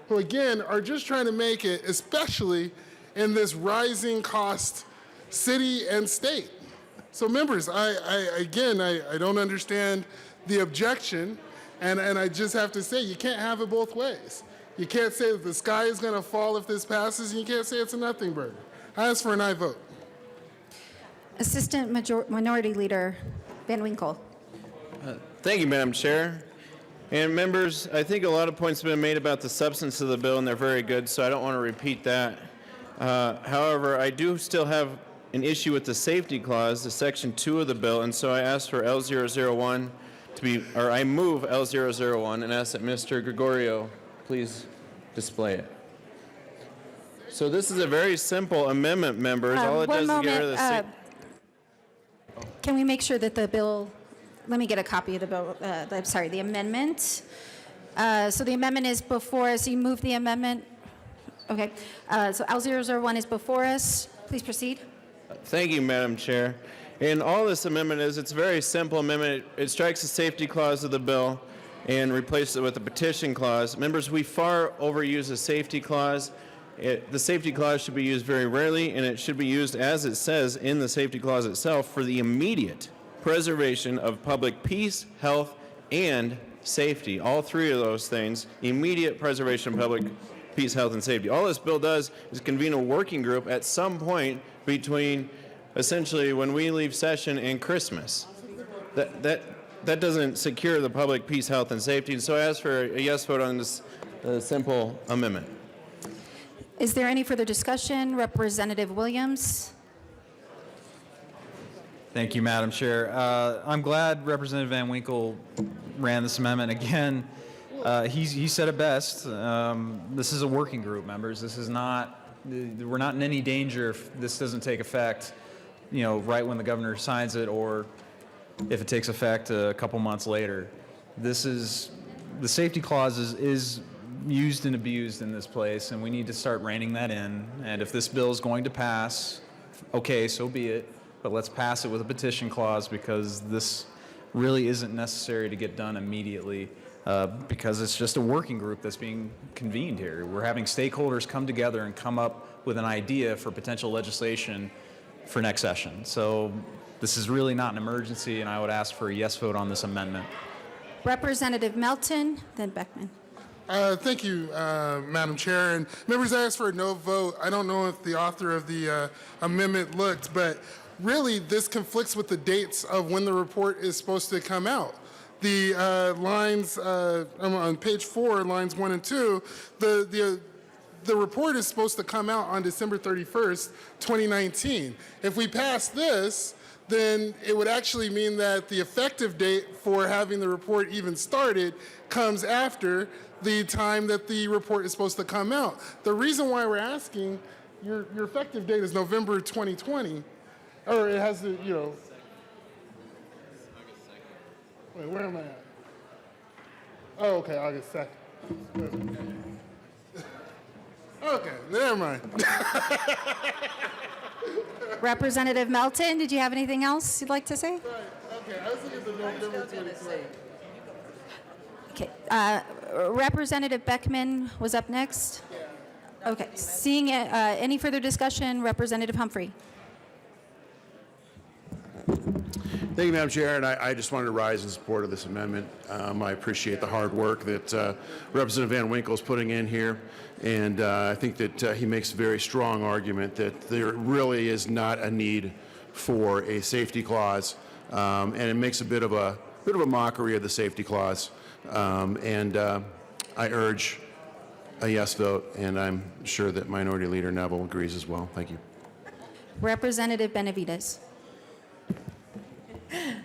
who again are just trying to make it, especially in this rising cost city and state. So members, I don't understand the objection, and I just have to say, you can't have it both ways. You can't say that the sky is going to fall if this passes, and you can't say it's a nothing burger. I ask for an aye vote. Assistant Minority Leader Van Winkle. Thank you, Madam Chair. And members, I think a lot of points have been made about the substance of the bill, and they're very good, so I don't want to repeat that. However, I do still have an issue with the safety clause, the section 2 of the bill, and so I ask for L001 to be, or I move L001 and ask that Mr. Gregorio please display it. So this is a very simple amendment, members. All it does is get rid of the Can we make sure that the bill, let me get a copy of the bill, the amendment. So the amendment is before us. You move the amendment. Okay. So L001 is before us. Please proceed. Thank you, Madam Chair. And all this amendment is, it's a very simple amendment. It strikes the safety clause of the bill and replaces it with a petition clause. Members, we far overuse the safety clause. The safety clause should be used very rarely, and it should be used, as it says in the safety clause itself, for the immediate preservation of public peace, health, and safety. All three of those things, immediate preservation of public peace, health, and safety. All this bill does is convene a working group at some point between essentially when we leave session and Christmas. That doesn't secure the public peace, health, and safety. And so I ask for a yes vote on this simple amendment. Is there any further discussion? Representative Williams? Thank you, Madam Chair. I'm glad Representative Van Winkle ran this amendment. Again, he said it best. This is a working group, members. This is not, we're not in any danger if this doesn't take effect, right when the governor signs it, or if it takes effect a couple months later. This is, the safety clause is used and abused in this place, and we need to start reining that in. And if this bill is going to pass, okay, so be it. But let's pass it with a petition clause, because this really isn't necessary to get done immediately, because it's just a working group that's being convened here. We're having stakeholders come together and come up with an idea for potential legislation for next session. So this is really not an emergency, and I would ask for a yes vote on this amendment. Representative Melton, then Beckman. Thank you, Madam Chair. And members, I asked for a no vote. I don't know if the author of the amendment looked, but really this conflicts with the dates of when the report is supposed to come out. The lines on page 4, lines 1 and 2, the report is supposed to come out on December 31st, 2019. If we pass this, then it would actually mean that the effective date for having the report even started comes after the time that the report is supposed to come out. The reason why we're asking, your effective date is November 2020, or it has to, wait, where am I at? Oh, okay, August 2nd. Okay, never mind. Representative Melton, did you have anything else you'd like to say? Okay, I was looking at the November 2020. Okay. Representative Beckman was up next. Okay. Seeing any further discussion, Representative Humphrey. Thank you, Madam Chair, and I just wanted to rise in support of this amendment. I appreciate the hard work that Representative Van Winkle is putting in here, and I think that he makes a very strong argument that there really is not a need for a safety clause, and it makes a bit of a mockery of the safety clause. I urge a yes vote, and I'm sure that Minority Leader Neville agrees as well. Thank you. Representative Benavides.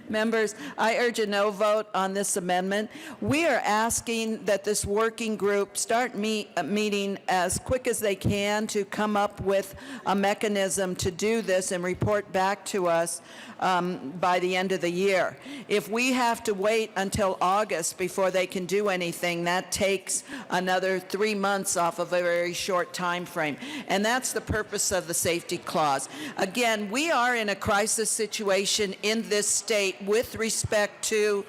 Members, I urge a no vote on this amendment. We are asking that this working group start meeting as quick as they can to come up with a mechanism to do this and report back to us by the end of the year. If we have to wait until August before they can do anything, that takes another 3 months off of a very short time frame. And that's the purpose of the safety clause. Again, we are in a crisis situation in this state with respect to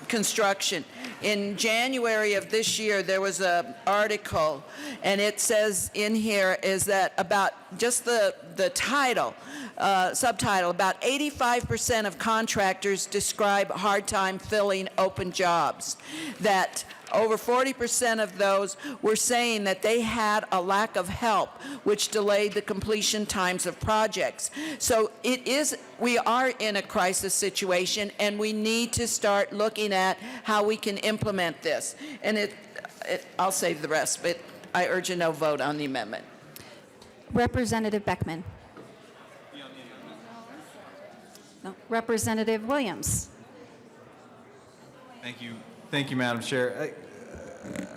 construction. In January of this year, there was an article, and it says in here is that about just the title, subtitle, about 85% of contractors describe a hard time filling open jobs. That over 40% of those were saying that they had a lack of help, which delayed the completion times of projects. So we are in a crisis situation, and we need to start looking at how we can implement this. And I'll save the rest, but I urge a no vote on the amendment. Representative Beckman. No. Representative Williams. Thank you, Madam Chair.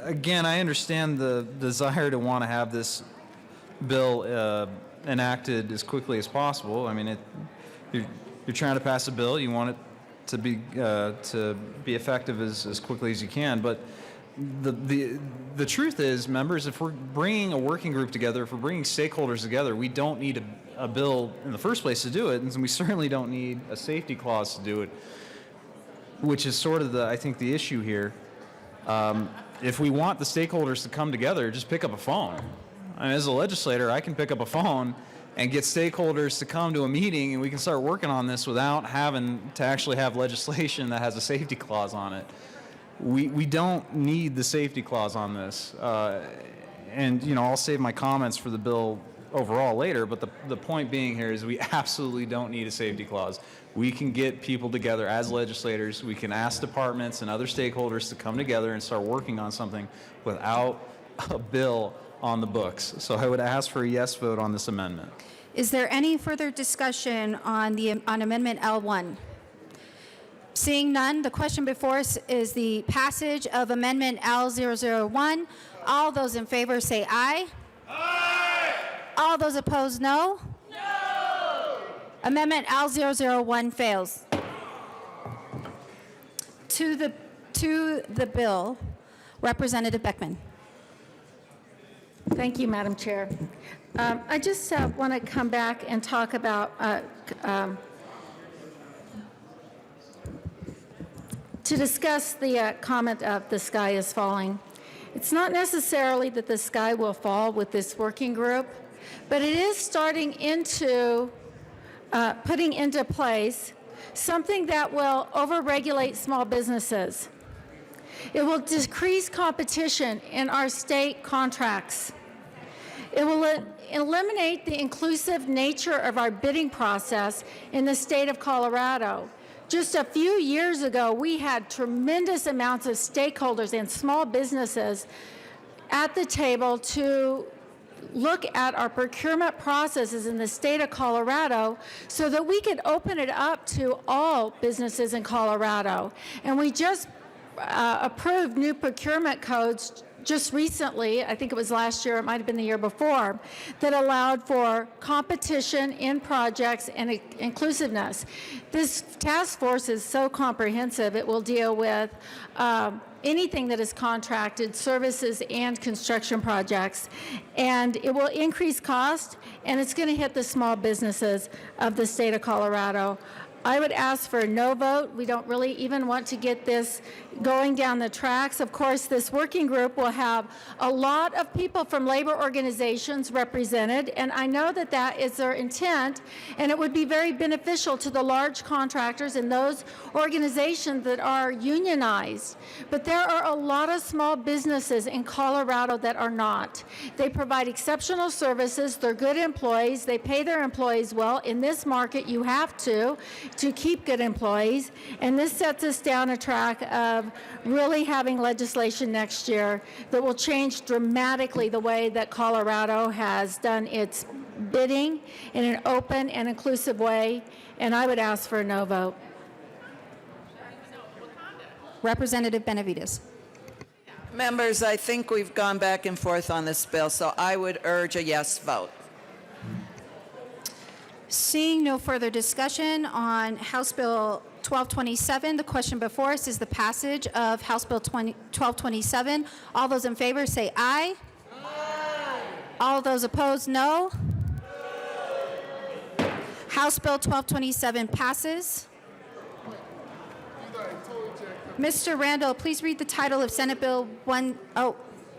Again, I understand the desire to want to have this bill enacted as quickly as possible. I mean, you're trying to pass a bill. You want it to be effective as quickly as you can. But the truth is, members, if we're bringing a working group together, if we're bringing stakeholders together, we don't need a bill in the first place to do it, and we certainly don't need a safety clause to do it, which is sort of I think the issue here. If we want the stakeholders to come together, just pick up a phone. I mean, as a legislator, I can pick up a phone and get stakeholders to come to a meeting, and we can start working on this without having to actually have legislation that has a safety clause on it. We don't need the safety clause on this. And, you know, I'll save my comments for the bill overall later, but the point being here is we absolutely don't need a safety clause. We can get people together as legislators. We can ask departments and other stakeholders to come together and start working on something without a bill on the books. So I would ask for a yes vote on this amendment. Is there any further discussion on Amendment L1? Seeing none, the question before us is the passage of Amendment L001. All those in favor say aye. Aye. All those opposed, no. No. Amendment L001 fails. To the bill, Representative Beckman. Thank you, Madam Chair. I just want to come back and talk about to discuss the comment of the sky is falling. It's not necessarily that the sky will fall with this working group, but it is starting into putting into place something that will overregulate small businesses. It will decrease competition in our state contracts. It will eliminate the inclusive nature of our bidding process in the state of Colorado. Just a few years ago, we had tremendous amounts of stakeholders and small businesses at the table to look at our procurement processes in the state of Colorado so that we could open it up to all businesses in Colorado. And we just approved new procurement codes just recently, I think it was last year, it might have been the year before, that allowed for competition in projects and inclusiveness. This task force is so comprehensive, it will deal with anything that is contracted, services and construction projects, and it will increase cost, and it's going to hit the small businesses of the state of Colorado. I would ask for a no vote. We don't really even want to get this going down the tracks. Of course, this working group will have a lot of people from labor organizations represented, and I know that that is their intent, and it would be very beneficial to the large contractors and those organizations that are unionized. But there are a lot of small businesses in Colorado that are not. They provide exceptional services. They're good employees. They pay their employees well. In this market, you have to keep good employees, and this sets us down a track of really having legislation next year that will change dramatically the way that Colorado has done its bidding in an open and inclusive way, and I would ask for a no vote. Representative Benavides. Members, I think we've gone back and forth on this bill, so I would urge a yes vote. Seeing no further discussion on House Bill 1227, the question before us is the passage of House Bill 1227. All those in favor say aye. Aye. All those opposed, no. House Bill 1227 passes. Mr. Randall, please read the title of Senate Bill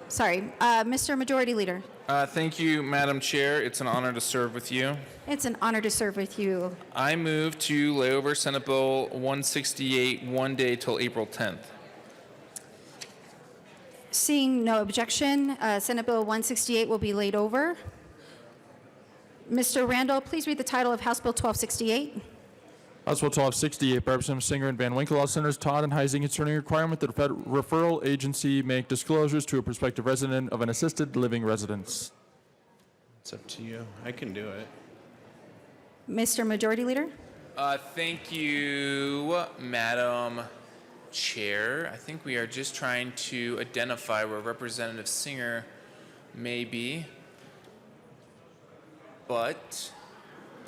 Mr. Majority Leader. Thank you, Madam Chair. It's an honor to serve with you. It's an honor to serve with you. I move to lay over Senate Bill 168 one day till April 10th. Seeing no objection, Senate Bill 168 will be laid over. Mr. Randall, please read the title of House Bill 1268. House Bill 1268 by Representative Singer and Van Winkle. Senators Todd and Heising concerning a requirement that a federal referral agency make disclosures to a prospective resident of an assisted living residence. It's up to you. I can do it. Mr. Majority Leader. Thank you, Madam Chair. I think we are just trying to identify where Representative Singer may be. But,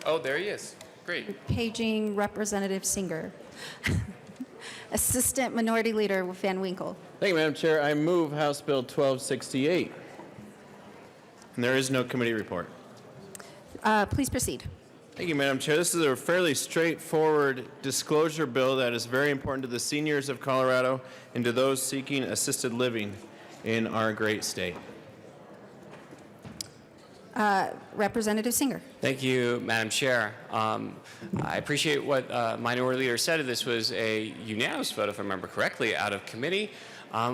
oh, there he is. Great. Paging Representative Singer. Assistant Minority Leader Van Winkle. Thank you, Madam Chair. I move House Bill 1268. And there is no committee report. Please proceed. Thank you, Madam Chair. This is a fairly straightforward disclosure bill that is very important to the seniors of Colorado and to those seeking assisted living in our great state. Representative Singer. Thank you, Madam Chair. I appreciate what Minority Leader said. This was a unanimous vote, if I remember correctly, out of committee.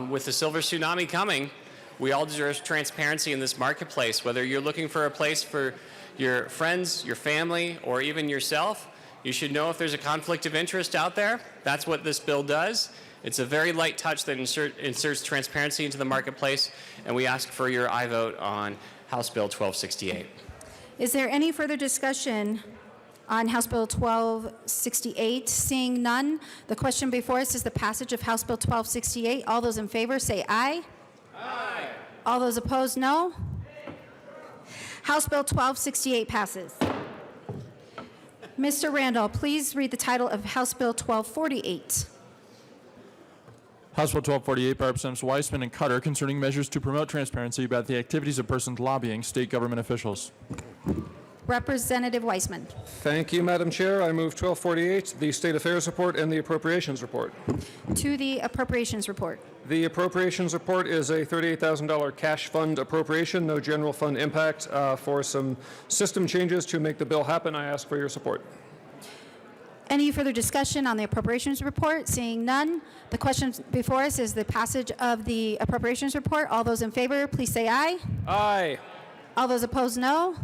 With the silver tsunami coming, we all deserve transparency in this marketplace. Whether you're looking for a place for your friends, your family, or even yourself, you should know if there's a conflict of interest out there. That's what this bill does. It's a very light touch that inserts transparency into the marketplace, and we ask for your aye vote on House Bill 1268. Is there any further discussion on House Bill 1268? Seeing none, the question before us is the passage of House Bill 1268. All those in favor say aye. Aye. All those opposed, no. House Bill 1268 passes. Mr. Randall, please read the title of House Bill 1248. House Bill 1248 by Representatives Weissman and Cutter concerning measures to promote transparency about the activities of persons lobbying state government officials. Representative Weissman. Thank you, Madam Chair. I move 1248, the State Affairs Report and the Appropriations Report. To the Appropriations Report. The Appropriations Report is a $38,000 cash fund appropriation, no general fund impact, for some system changes to make the bill happen. I ask for your support. Any further discussion on the Appropriations Report? Seeing none, the question before us is the passage of the Appropriations Report. All those in favor, please say aye. Aye. All those opposed, no.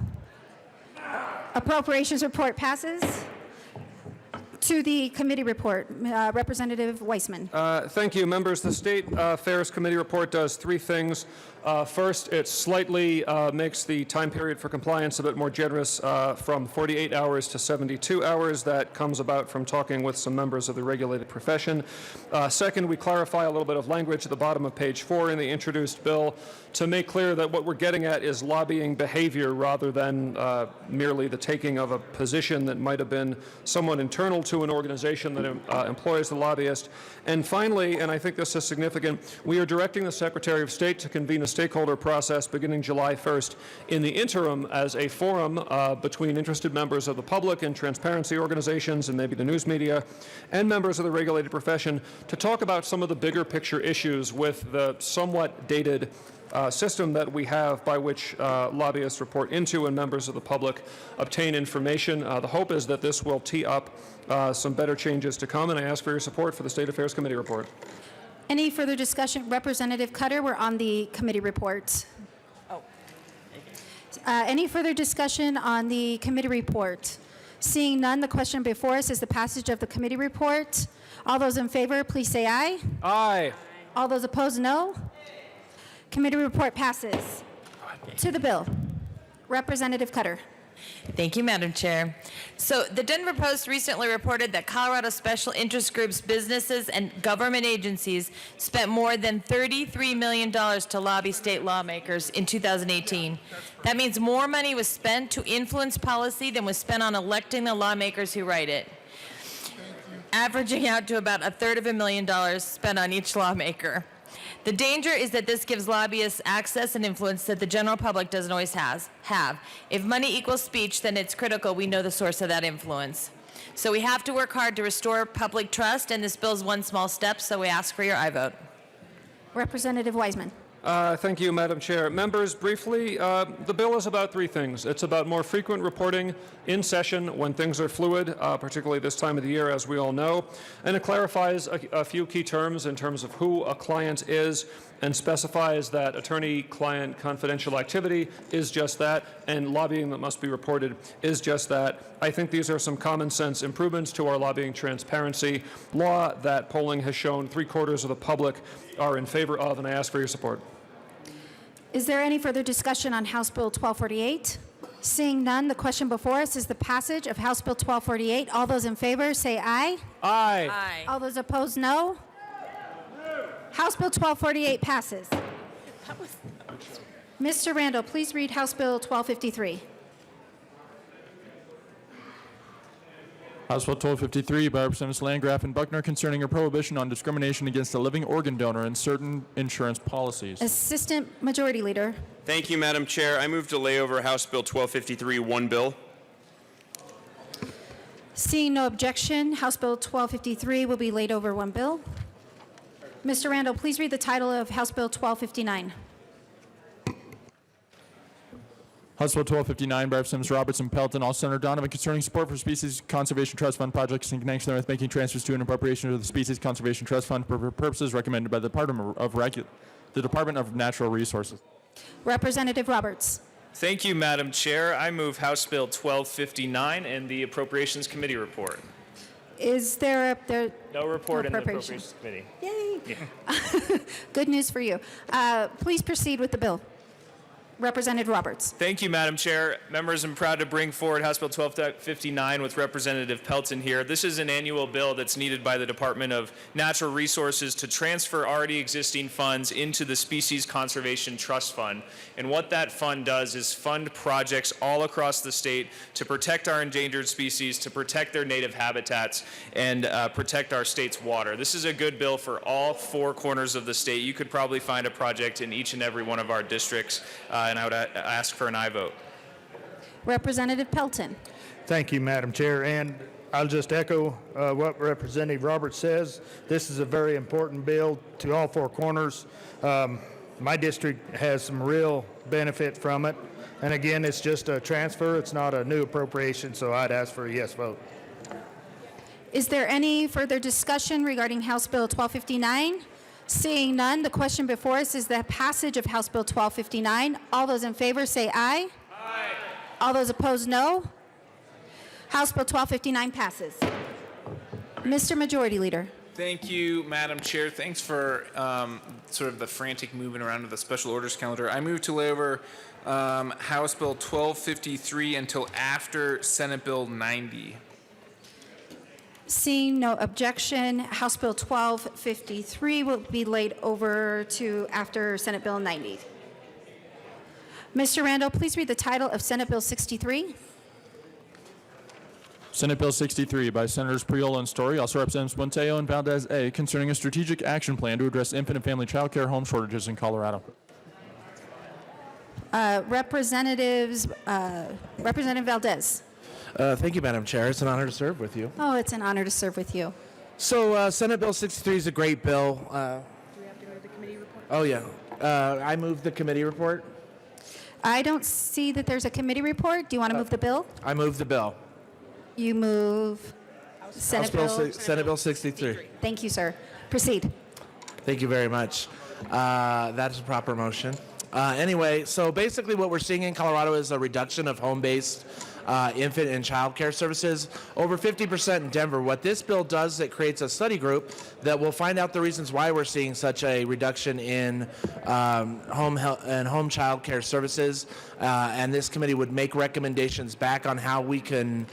Appropriations Report passes. To the committee report, Representative Weissman. Thank you, members. The State Affairs Committee report does three things. First, it slightly makes the time period for compliance a bit more generous from 48 hours to 72 hours. That comes about from talking with some members of the regulated profession. Second, we clarify a little bit of language at the bottom of page 4 in the introduced bill to make clear that what we're getting at is lobbying behavior rather than merely the taking of a position that might have been somewhat internal to an organization that employs the lobbyist. And finally, and I think this is significant, we are directing the Secretary of State to convene a stakeholder process beginning July 1st in the interim as a forum between interested members of the public and transparency organizations and maybe the news media and members of the regulated profession to talk about some of the bigger picture issues with the somewhat dated system that we have by which lobbyists report into and members of the public obtain information. The hope is that this will tee up some better changes to come, and I ask for your support for the State Affairs Committee report. Any further discussion? Representative Cutter, we're on the committee report. Any further discussion on the committee report? Seeing none, the question before us is the passage of the committee report. All those in favor, please say aye. Aye. All those opposed, no. Committee report passes. To the bill. Representative Cutter. Thank you, Madam Chair. So the Denver Post recently reported that Colorado special interest groups, businesses, and government agencies spent more than $33 million to lobby state lawmakers in 2018. That means more money was spent to influence policy than was spent on electing the lawmakers who write it, averaging out to about $250,000 spent on each lawmaker. The danger is that this gives lobbyists access and influence that the general public doesn't always have. If money equals speech, then it's critical we know the source of that influence. So we have to work hard to restore public trust, and this bill is one small step, so we ask for your aye vote. Representative Weissman. Thank you, Madam Chair. Members, briefly, the bill is about three things. It's about more frequent reporting in session when things are fluid, particularly this time of the year, as we all know. And it clarifies a few key terms in terms of who a client is and specifies that attorney-client confidential activity is just that, and lobbying that must be reported is just that. I think these are some common sense improvements to our lobbying transparency law that polling has shown 3/4 of the public are in favor of, and I ask for your support. Is there any further discussion on House Bill 1248? Seeing none, the question before us is the passage of House Bill 1248. All those in favor say aye. Aye. Aye. All those opposed, no. House Bill 1248 passes. Mr. Randall, please read House Bill 1253. House Bill 1253 by Representatives Landgraf and Buckner concerning a prohibition on discrimination against a living organ donor in certain insurance policies. Assistant Majority Leader. Thank you, Madam Chair. I move to lay over House Bill 1253, one bill. Seeing no objection, House Bill 1253 will be laid over one bill. Mr. Randall, please read the title of House Bill 1259. House Bill 1259 by Representatives Roberts and Pelton, all Senator Donovan, concerning support for Species Conservation Trust Fund projects in connection with making transfers to an appropriation to the Species Conservation Trust Fund for purposes recommended by the Department of Natural Resources. Representative Roberts. Thank you, Madam Chair. I move House Bill 1259 and the Appropriations Committee report. Is there No report No in the appropriations. Appropriations Committee. Yay. Yeah. Good news for you. Please proceed with the bill. Representative Roberts. Thank you, Madam Chair. Members, I'm proud to bring forward House Bill 1259 with Representative Pelton here. This is an annual bill that's needed by the Department of Natural Resources to transfer already existing funds into the Species Conservation Trust Fund. And what that fund does is fund projects all across the state to protect our endangered species, to protect their native habitats, and protect our state's water. This is a good bill for all four corners of the state. You could probably find a project in each and every one of our districts. And I would ask for an aye vote. Representative Pelton. Thank you, Madam Chair. And I'll just echo what Representative Roberts says. This is a very important bill to all four corners. My district has some real benefit from it. And again, it's just a transfer. It's not a new appropriation, so I'd ask for a yes vote. Is there any further discussion regarding House Bill 1259? Seeing none, the question before us is the passage of House Bill 1259. All those in favor say aye. Aye. All those opposed, no. House Bill 1259 passes. Mr. Majority Leader. Thank you, Madam Chair. Thanks for sort of the frantic moving around of the special orders calendar. I move to lay over House Bill 1253 until after Senate Bill 90. Seeing no objection, House Bill 1253 will be laid over to after Senate Bill 90. Mr. Randall, please read the title of Senate Bill 63. Senate Bill 63 by Senators Priola and Story, also Representatives Buentello and Valdez A, concerning a strategic action plan to address infant and family child care home shortages in Colorado. Representative Valdez. Thank you, Madam Chair. It's an honor to serve with you. Oh, it's an honor to serve with you. So, Senate Bill 63 is a great bill. Do we have to move the committee report? Oh, yeah. I move the committee report. I don't see that there's a committee report. Do you want to move the bill? I move the bill. You move Senate Bill. Senate Bill 63. Thank you, sir. Proceed. Thank you very much. That is a proper motion. Anyway, so basically what we're seeing in Colorado is a reduction of home-based infant and child care services, over 50% in Denver. What this bill does is it creates a study group that will find out the reasons why we're seeing such a reduction in home child care services, and this committee would make recommendations back on how we can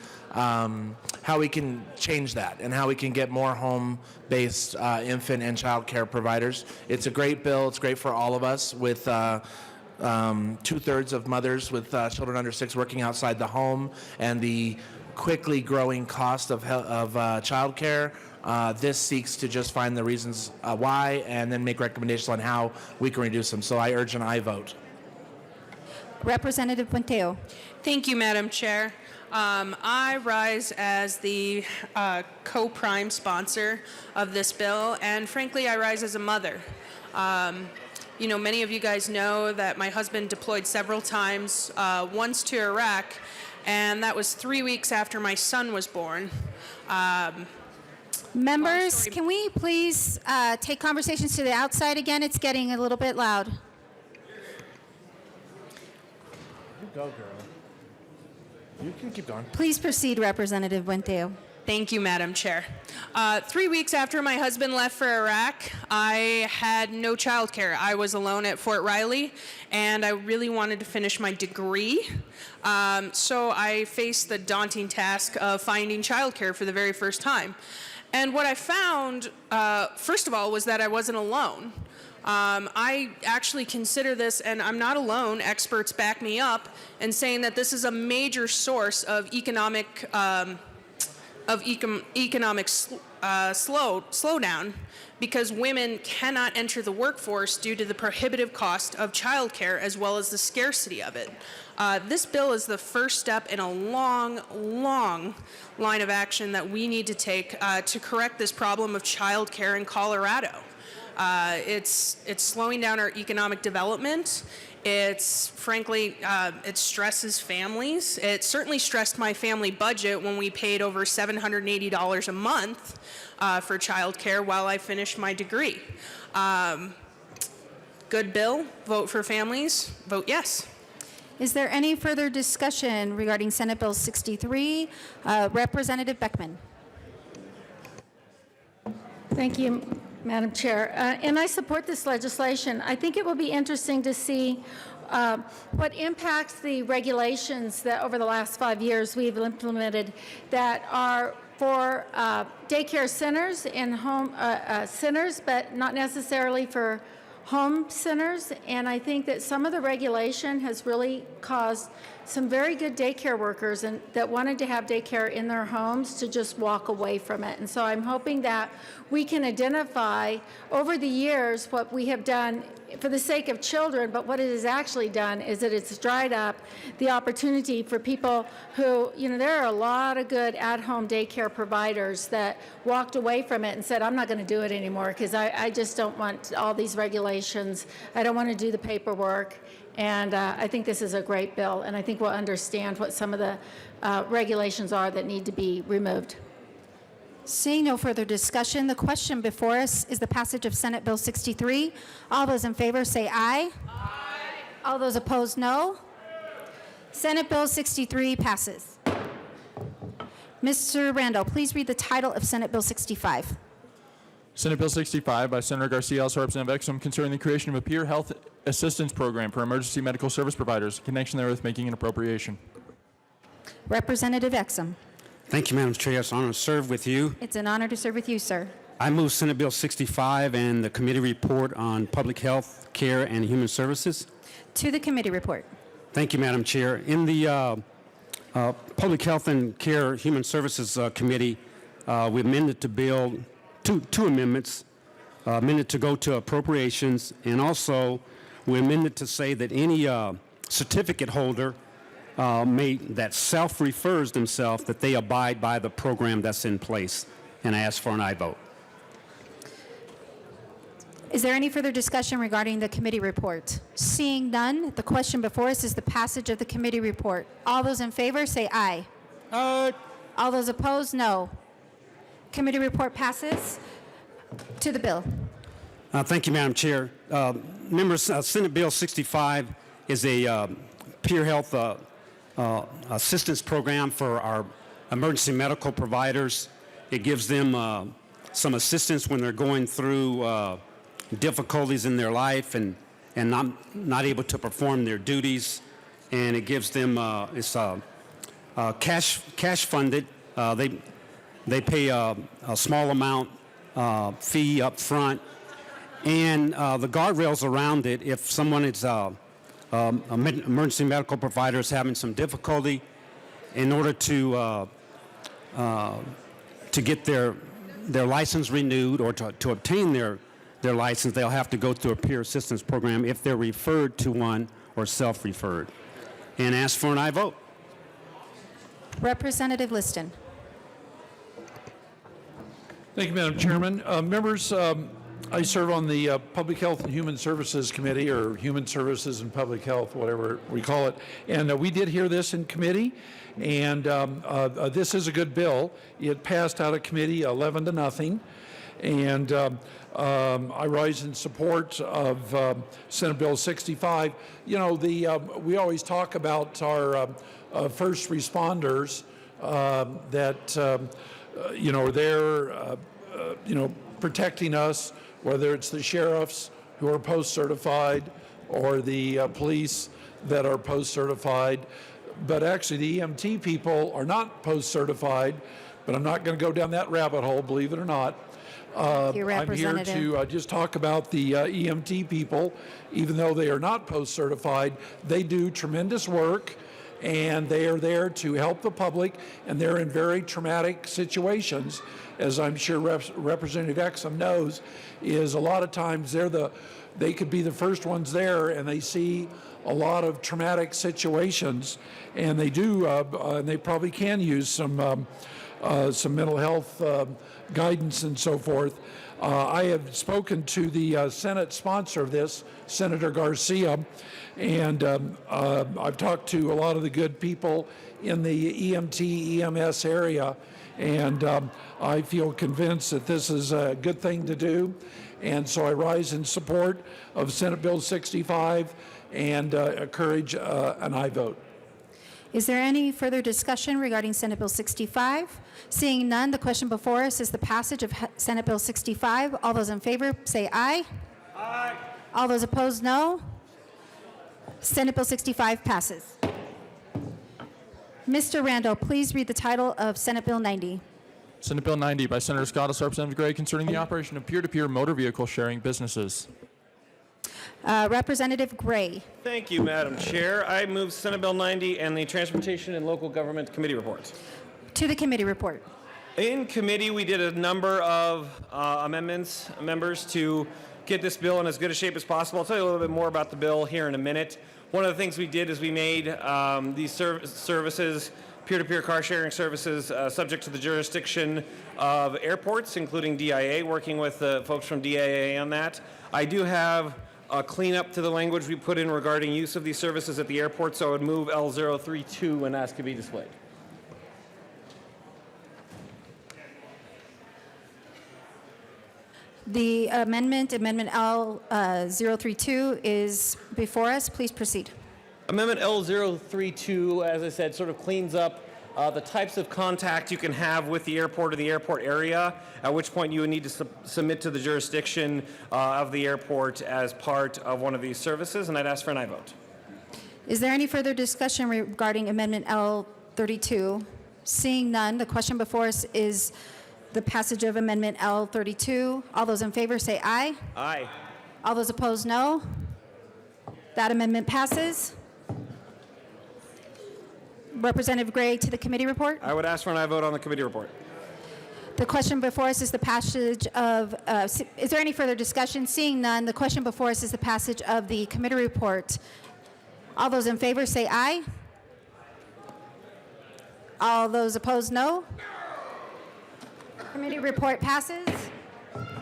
change that and how we can get more home-based infant and child care providers. It's a great bill. It's great for all of us with 2/3 of mothers with children under 6 working outside the home and the quickly growing cost of child care. This seeks to just find the reasons why and then make recommendations on how we can reduce them. So I urge an aye vote. Representative Buentello. Thank you, Madam Chair. I rise as the co-prime sponsor of this bill, and frankly, I rise as a mother. You know, many of you guys know that my husband deployed several times, once to Iraq, and that was 3 weeks after my son was born. Members, can we please take conversations to the outside again? It's getting a little bit loud. You go, girl. You can keep going. Please proceed, Representative Buentello. Thank you, Madam Chair. 3 weeks after my husband left for Iraq, I had no childcare. I was alone at Fort Riley, and I really wanted to finish my degree. So I faced the daunting task of finding childcare for the very first time. And what I found, first of all, was that I wasn't alone. I actually consider this, and I'm not alone, experts back me up in saying that this is a major source of economic of economic slowdown because women cannot enter the workforce due to the prohibitive cost of childcare as well as the scarcity of it. This bill is the first step in a long, long line of action that we need to take to correct this problem of childcare in Colorado. It's slowing down our economic development. It's frankly, it stresses families. It certainly stressed my family budget when we paid over $780 a month for childcare while I finished my degree. Good bill. Vote for families. Vote yes. Is there any further discussion regarding Senate Bill 63? Representative Beckman. Thank you, Madam Chair. And I support this legislation. I think it will be interesting to see what impacts the regulations that over the last 5 years we've implemented that are for daycare centers and home centers, but not necessarily for home centers. And I think that some of the regulation has really caused some very good daycare workers and that wanted to have daycare in their homes to just walk away from it. And so I'm hoping that we can identify over the years what we have done for the sake of children, but what it has actually done is that it's dried up the opportunity for people who, there are a lot of good at-home daycare providers that walked away from it and said, I'm not going to do it anymore because I just don't want all these regulations. I don't want to do the paperwork. And I think this is a great bill, and I think we'll understand what some of the regulations are that need to be removed. Seeing no further discussion, the question before us is the passage of Senate Bill 63. All those in favor say aye. Aye. All those opposed, no. Senate Bill 63 passes. Mr. Randall, please read the title of Senate Bill 65. Senate Bill 65 by Senator Garcia, House Representative Exum, concerning the creation of a peer health assistance program for emergency medical service providers, in connection therewith making an appropriation. Representative Exum. Thank you, Madam Chair. It's an honor to serve with you. It's an honor to serve with you, sir. I move Senate Bill 65 and the committee report on public health, care, and human services. To the committee report. Thank you, Madam Chair. In the Public Health and Care Human Services Committee, we amended to bill two amendments, amended to go to appropriations, and also we amended to say that any certificate holder that self-refers themselves, that they abide by the program that's in place. And I ask for an aye vote. Is there any further discussion regarding the committee report? Seeing none, the question before us is the passage of the committee report. All those in favor say aye. Aye. All those opposed, no. Committee report passes. To the bill. Thank you, Madam Chair. Members, Senate Bill 65 is a peer health assistance program for our emergency medical providers. It gives them some assistance when they're going through difficulties in their life and not able to perform their duties. And it gives them, it's cash funded. They pay a small amount fee up front, and the guardrails around it, if someone is emergency medical provider is having some difficulty, in order to get their license renewed or to obtain their license, they'll have to go through a peer assistance program if they're referred to one or self-referred. And ask for an aye vote. Representative Liston. Thank you, Madam Chairman. Members, I serve on the Public Health and Human Services Committee, or Human Services and Public Health, whatever we call it. And we did hear this in committee, and this is a good bill. It passed out of committee 11-0, and I rise in support of Senate Bill 65. We always talk about our first responders that are there, protecting us, whether it's the sheriffs who are post-certified or the police that are post-certified. But actually, the EMT people are not post-certified, but I'm not going to go down that rabbit hole, believe it or not. Thank you, I'm here to just talk about the EMT people. Even though they are not post-certified, they do tremendous work. and they are there to help the public, and they're in very traumatic situations, as I'm sure Representative Exum knows, is a lot of times they could be the first ones there, and they see a lot of traumatic situations, and they do, and they probably can use some mental health guidance and so forth. I have spoken to the Senate sponsor of this, Senator Garcia, and I've talked to a lot of the good people in the EMT, EMS area, and I feel convinced that this is a good thing to do. And so I rise in support of Senate Bill 65 and encourage an aye vote. Is there any further discussion regarding Senate Bill 65? Seeing none, the question before us is the passage of Senate Bill 65. All those in favor say aye. Aye. All those opposed, no. Senate Bill 65 passes. Mr. Randall, please read the title of Senate Bill 90. Senate Bill 90 by Senator Scottus, Representative Gray, concerning the operation of peer-to-peer motor vehicle sharing businesses. Representative Gray. Thank you, Madam Chair. I move Senate Bill 90 and the Transportation and Local Government Committee reports. To the committee report. In committee, we did a number of amendments, members, to get this bill in as good a shape as possible. I'll tell you a little bit more about the bill here in a minute. One of the things we did is we made these services, peer-to-peer car sharing services, subject to the jurisdiction of airports, including DIA, working with the folks from DIA on that. I do have a cleanup to the language we put in regarding use of these services at the airport, so I would move L032 and ask to be displayed. The Amendment L032 is before us. Please proceed. Amendment L032, as I said, sort of cleans up the types of contact you can have with the airport or the airport area, at which point you would need to submit to the jurisdiction of the airport as part of one of these services, and I'd ask for an aye vote. Is there any further discussion regarding Amendment L32? Seeing none, the question before us is the passage of Amendment L32. All those in favor say aye. Aye. All those opposed, no. That amendment passes. Representative Gray, to the committee report. I would ask for an aye vote on the committee report. The question before us is the passage of, is there any further discussion? Seeing none, the question before us is the passage of the committee report. All those in favor say aye. All those opposed, no. Committee report passes.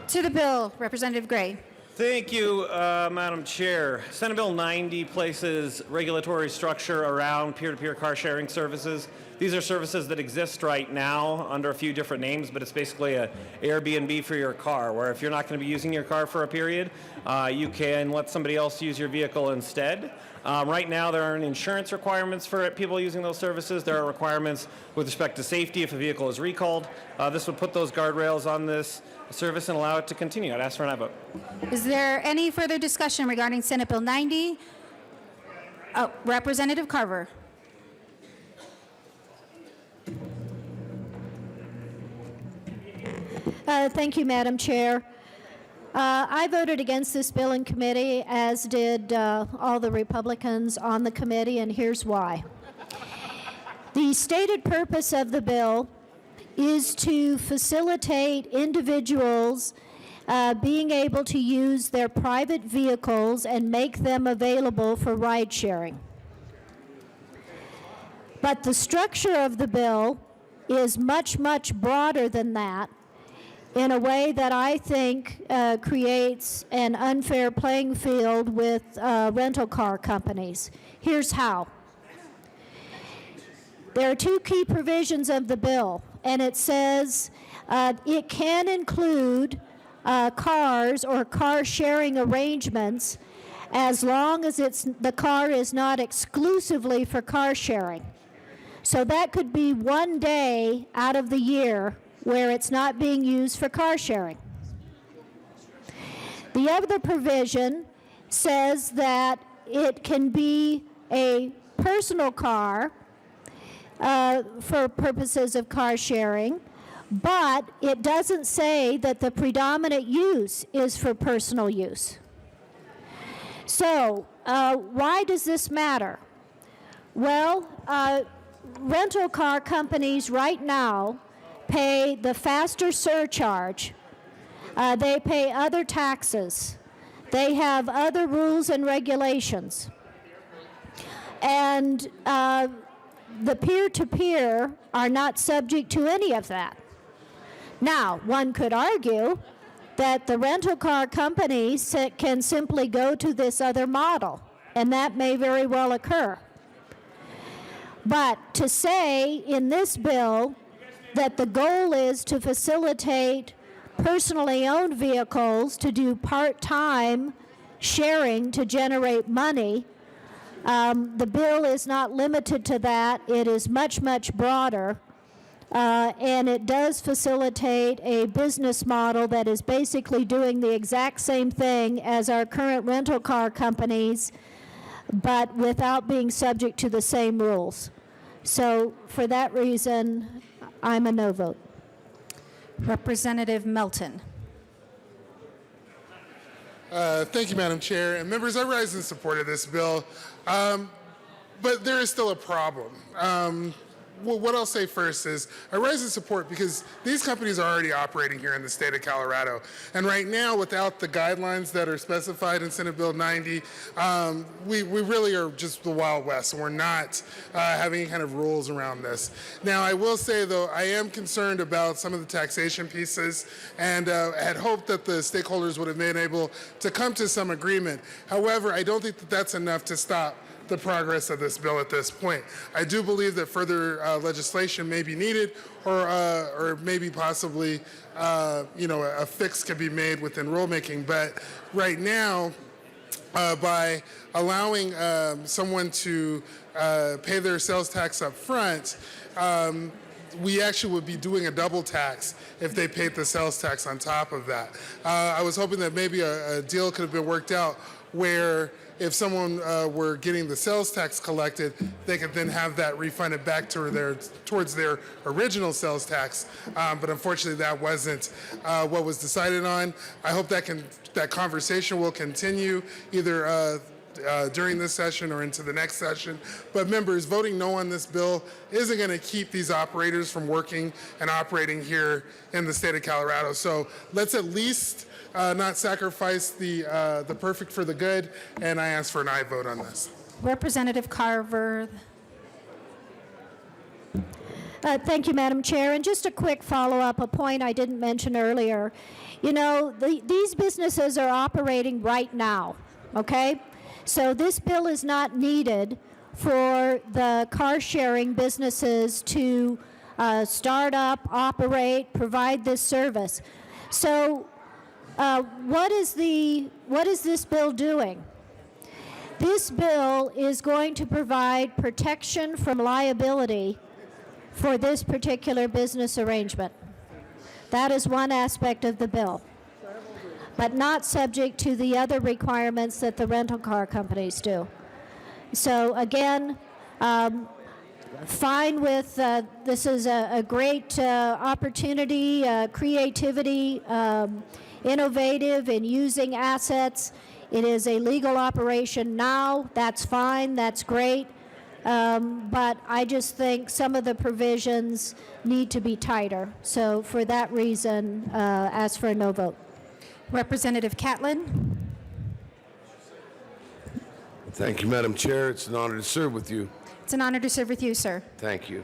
To the bill, Representative Gray. Thank you, Madam Chair. Senate Bill 90 places regulatory structure around peer-to-peer car sharing services. These are services that exist right now under a few different names, but it's basically an Airbnb for your car, where if you're not going to be using your car for a period, you can let somebody else use your vehicle instead. Right now, there aren't insurance requirements for people using those services. There are requirements with respect to safety if a vehicle is recalled. This would put those guardrails on this service and allow it to continue. I'd ask for an aye vote. Is there any further discussion regarding Senate Bill 90? Representative Carver. Thank you, Madam Chair. I voted against this bill in committee, as did all the Republicans on the committee, and here's why. The stated purpose of the bill is to facilitate individuals being able to use their private vehicles and make them available for ride sharing. But the structure of the bill is much, much broader than that, in a way that I think creates an unfair playing field with rental car companies. Here's how. There are two key provisions of the bill, and it says it can include cars or car sharing arrangements as long as the car is not exclusively for car sharing. So that could be one day out of the year where it's not being used for car sharing. The other provision says that it can be a personal car for purposes of car sharing, but it doesn't say that the predominant use is for personal use. So why does this matter? Well, rental car companies right now pay the faster surcharge. They pay other taxes. They have other rules and regulations. And the peer-to-peer are not subject to any of that. Now, one could argue that the rental car companies can simply go to this other model, and that may very well occur. But to say in this bill that the goal is to facilitate personally owned vehicles to do part-time sharing to generate money, the bill is not limited to that. It is much, much broader. And it does facilitate a business model that is basically doing the exact same thing as our current rental car companies, but without being subject to the same rules. So for that reason, I'm a no vote. Representative Melton. Thank you, Madam Chair. And members, I rise in support of this bill, but there is still a problem. Well, what I'll say first is I rise in support because these companies are already operating here in the state of Colorado. And right now, without the guidelines that are specified in Senate Bill 90, we really are just the Wild West, and we're not having any kind of rules around this. Now, I will say, though, I am concerned about some of the taxation pieces and had hoped that the stakeholders would have been able to come to some agreement. However, I don't think that that's enough to stop the progress of this bill at this point. I do believe that further legislation may be needed, or maybe possibly, a fix can be made within rulemaking. But right now, by allowing someone to pay their sales tax up front, we actually would be doing a double tax if they paid the sales tax on top of that. I was hoping that maybe a deal could have been worked out where if someone were getting the sales tax collected, they could then have that refunded back to towards their original sales tax. But unfortunately, that wasn't what was decided on. I hope that conversation will continue either during this session or into the next session. But members, voting no on this bill isn't going to keep these operators from working and operating here in the state of Colorado. So let's at least not sacrifice the perfect for the good, and I ask for an aye vote on this. Representative Carver. Thank you, Madam Chair. And just a quick follow-up, a point I didn't mention earlier. You know, these businesses are operating right now, okay? So this bill is not needed for the car-sharing businesses to start up, operate, provide this service. So what is this bill doing? This bill is going to provide protection from liability for this particular business arrangement. That is one aspect of the bill, but not subject to the other requirements that the rental car companies do. So again, fine with this is a great opportunity, creativity, innovative in using assets. It is a legal operation now. That's fine. That's great. But I just think some of the provisions need to be tighter. So for that reason, ask for a no vote. Representative Catlin. Thank you, Madam Chair. It's an honor to serve with you. It's an honor to serve with you, sir. Thank you.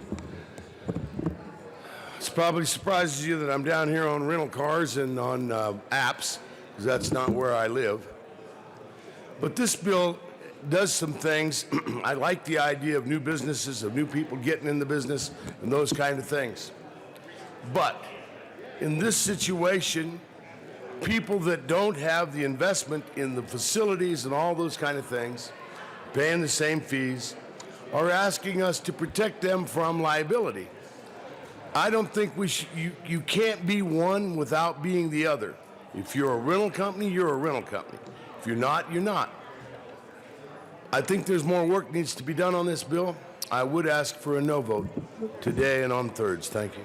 It probably surprises you that I'm down here on rental cars and on apps, because that's not where I live. But this bill does some things. I like the idea of new businesses, of new people getting in the business, and those kind of things. But in this situation, people that don't have the investment in the facilities and all those kind of things, paying the same fees, are asking us to protect them from liability. I don't think you can't be one without being the other. If you're a rental company, you're a rental company. If you're not, you're not. I think there's more work needs to be done on this bill. I would ask for a no vote today and on thirds. Thank you.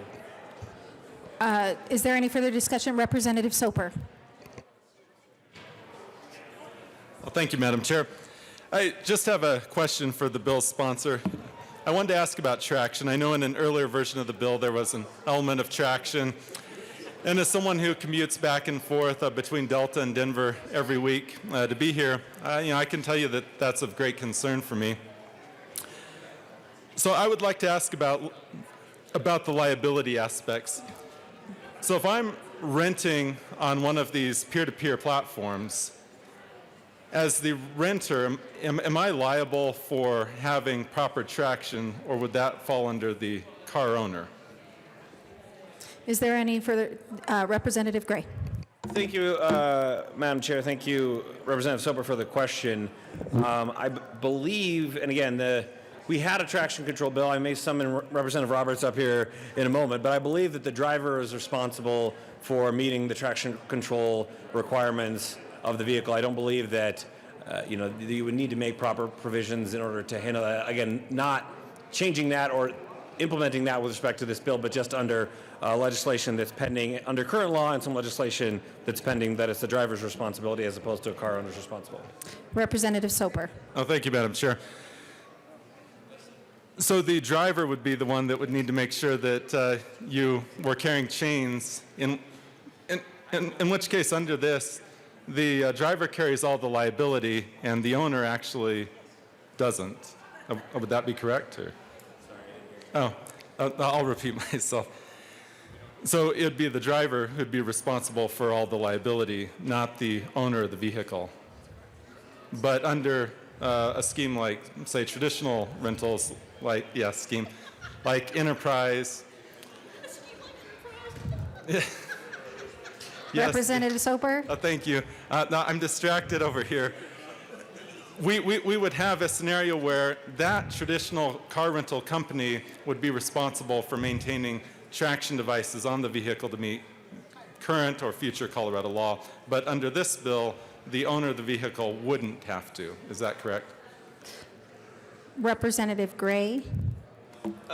Is there any further discussion? Representative Soper. Well, thank you, Madam Chair. I just have a question for the bill's sponsor. I wanted to ask about traction. I know in an earlier version of the bill there was an element of traction. And as someone who commutes back and forth between Delta and Denver every week to be here, I can tell you that that's of great concern for me. So I would like to ask about the liability aspects. So if I'm renting on one of these peer-to-peer platforms, as the renter, am I liable for having proper traction, or would that fall under the car owner? Is there any further, Representative Gray? Thank you, Madam Chair. Thank you, Representative Soper, for the question. I believe, and again, we had a traction control bill. I may summon Representative Roberts up here in a moment, but I believe that the driver is responsible for meeting the traction control requirements of the vehicle. I don't believe that you would need to make proper provisions in order to handle that. Again, not changing that or implementing that with respect to this bill, but just under legislation that's pending under current law and some legislation that's pending that it's the driver's responsibility as opposed to a car owner's responsibility. Representative Soper. Oh, thank you, Madam Chair. So the driver would be the one that would need to make sure that you were carrying chains, in which case under this, the driver carries all the liability and the owner actually doesn't. Would that be correct? Or? Oh, I'll repeat myself. So it would be the driver who'd be responsible for all the liability, not the owner of the vehicle. But under a scheme like, say, traditional rentals, like Enterprise. Yes. Representative Soper. Thank you. No, I'm distracted over here. We would have a scenario where that traditional car rental company would be responsible for maintaining traction devices on the vehicle to meet current or future Colorado law. But under this bill, the owner of the vehicle wouldn't have to. Is that correct? Representative Gray.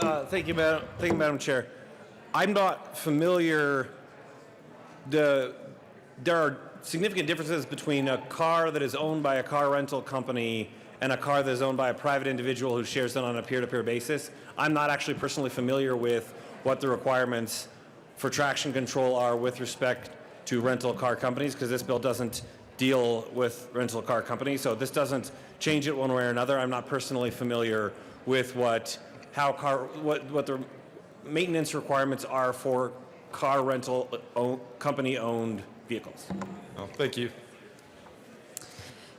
Thank you, Madam Chair. I'm not familiar. There are significant differences between a car that is owned by a car rental company and a car that is owned by a private individual who shares it on a peer-to-peer basis. I'm not actually personally familiar with what the requirements for traction control are with respect to rental car companies, because this bill doesn't deal with rental car companies, so this doesn't change it one way or another. I'm not personally familiar with what the maintenance requirements are for car rental company-owned vehicles. Oh, thank you.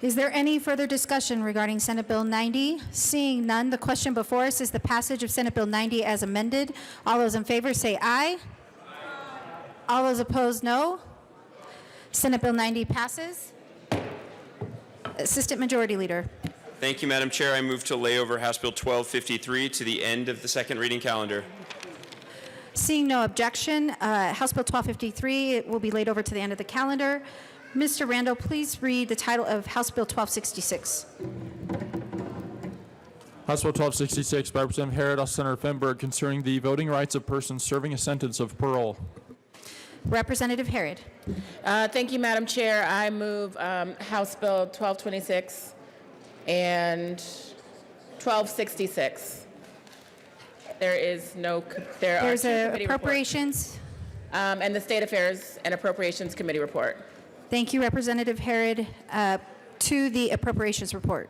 Is there any further discussion regarding Senate Bill 90? Seeing none, the question before us is the passage of Senate Bill 90 as amended. All those in favor say aye. All those opposed, no. Senate Bill 90 passes. Assistant Majority Leader. Thank you, Madam Chair. I move to lay over House Bill 1253 to the end of the second reading calendar. Seeing no objection, House Bill 1253 will be laid over to the end of the calendar. Mr. Randall, please read the title of House Bill 1266. House Bill 1266 by Representative Herod, Senator Fenberg, concerning the voting rights of persons serving a sentence of parole. Representative Herod. Thank you, Madam Chair. I move House Bill 1226 and 1266. There's a appropriations. And the State Affairs and Appropriations Committee report. Thank you, Representative Herod. To the appropriations report.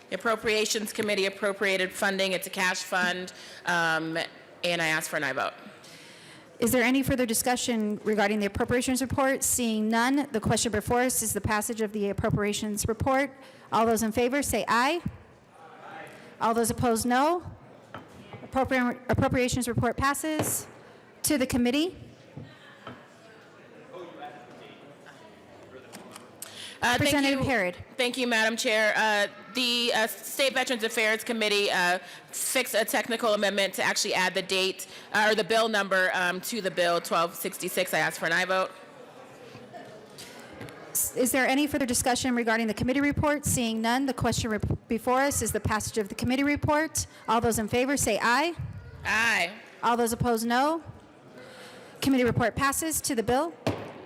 The Appropriations Committee appropriated funding. It's a cash fund, and I ask for an aye vote. Is there any further discussion regarding the appropriations report? Seeing none, the question before us is the passage of the appropriations report. All those in favor say aye. Aye. All those opposed, no. Appropriations report passes. To the committee. Representative Herod. Thank you, Madam Chair. The State Veterans Affairs Committee fixed a technical amendment to actually add the date or the bill number to the bill 1266. I ask for an aye vote. Is there any further discussion regarding the committee report? Seeing none, the question before us is the passage of the committee report. All those in favor say aye. Aye. All those opposed, no. Committee report passes. To the bill.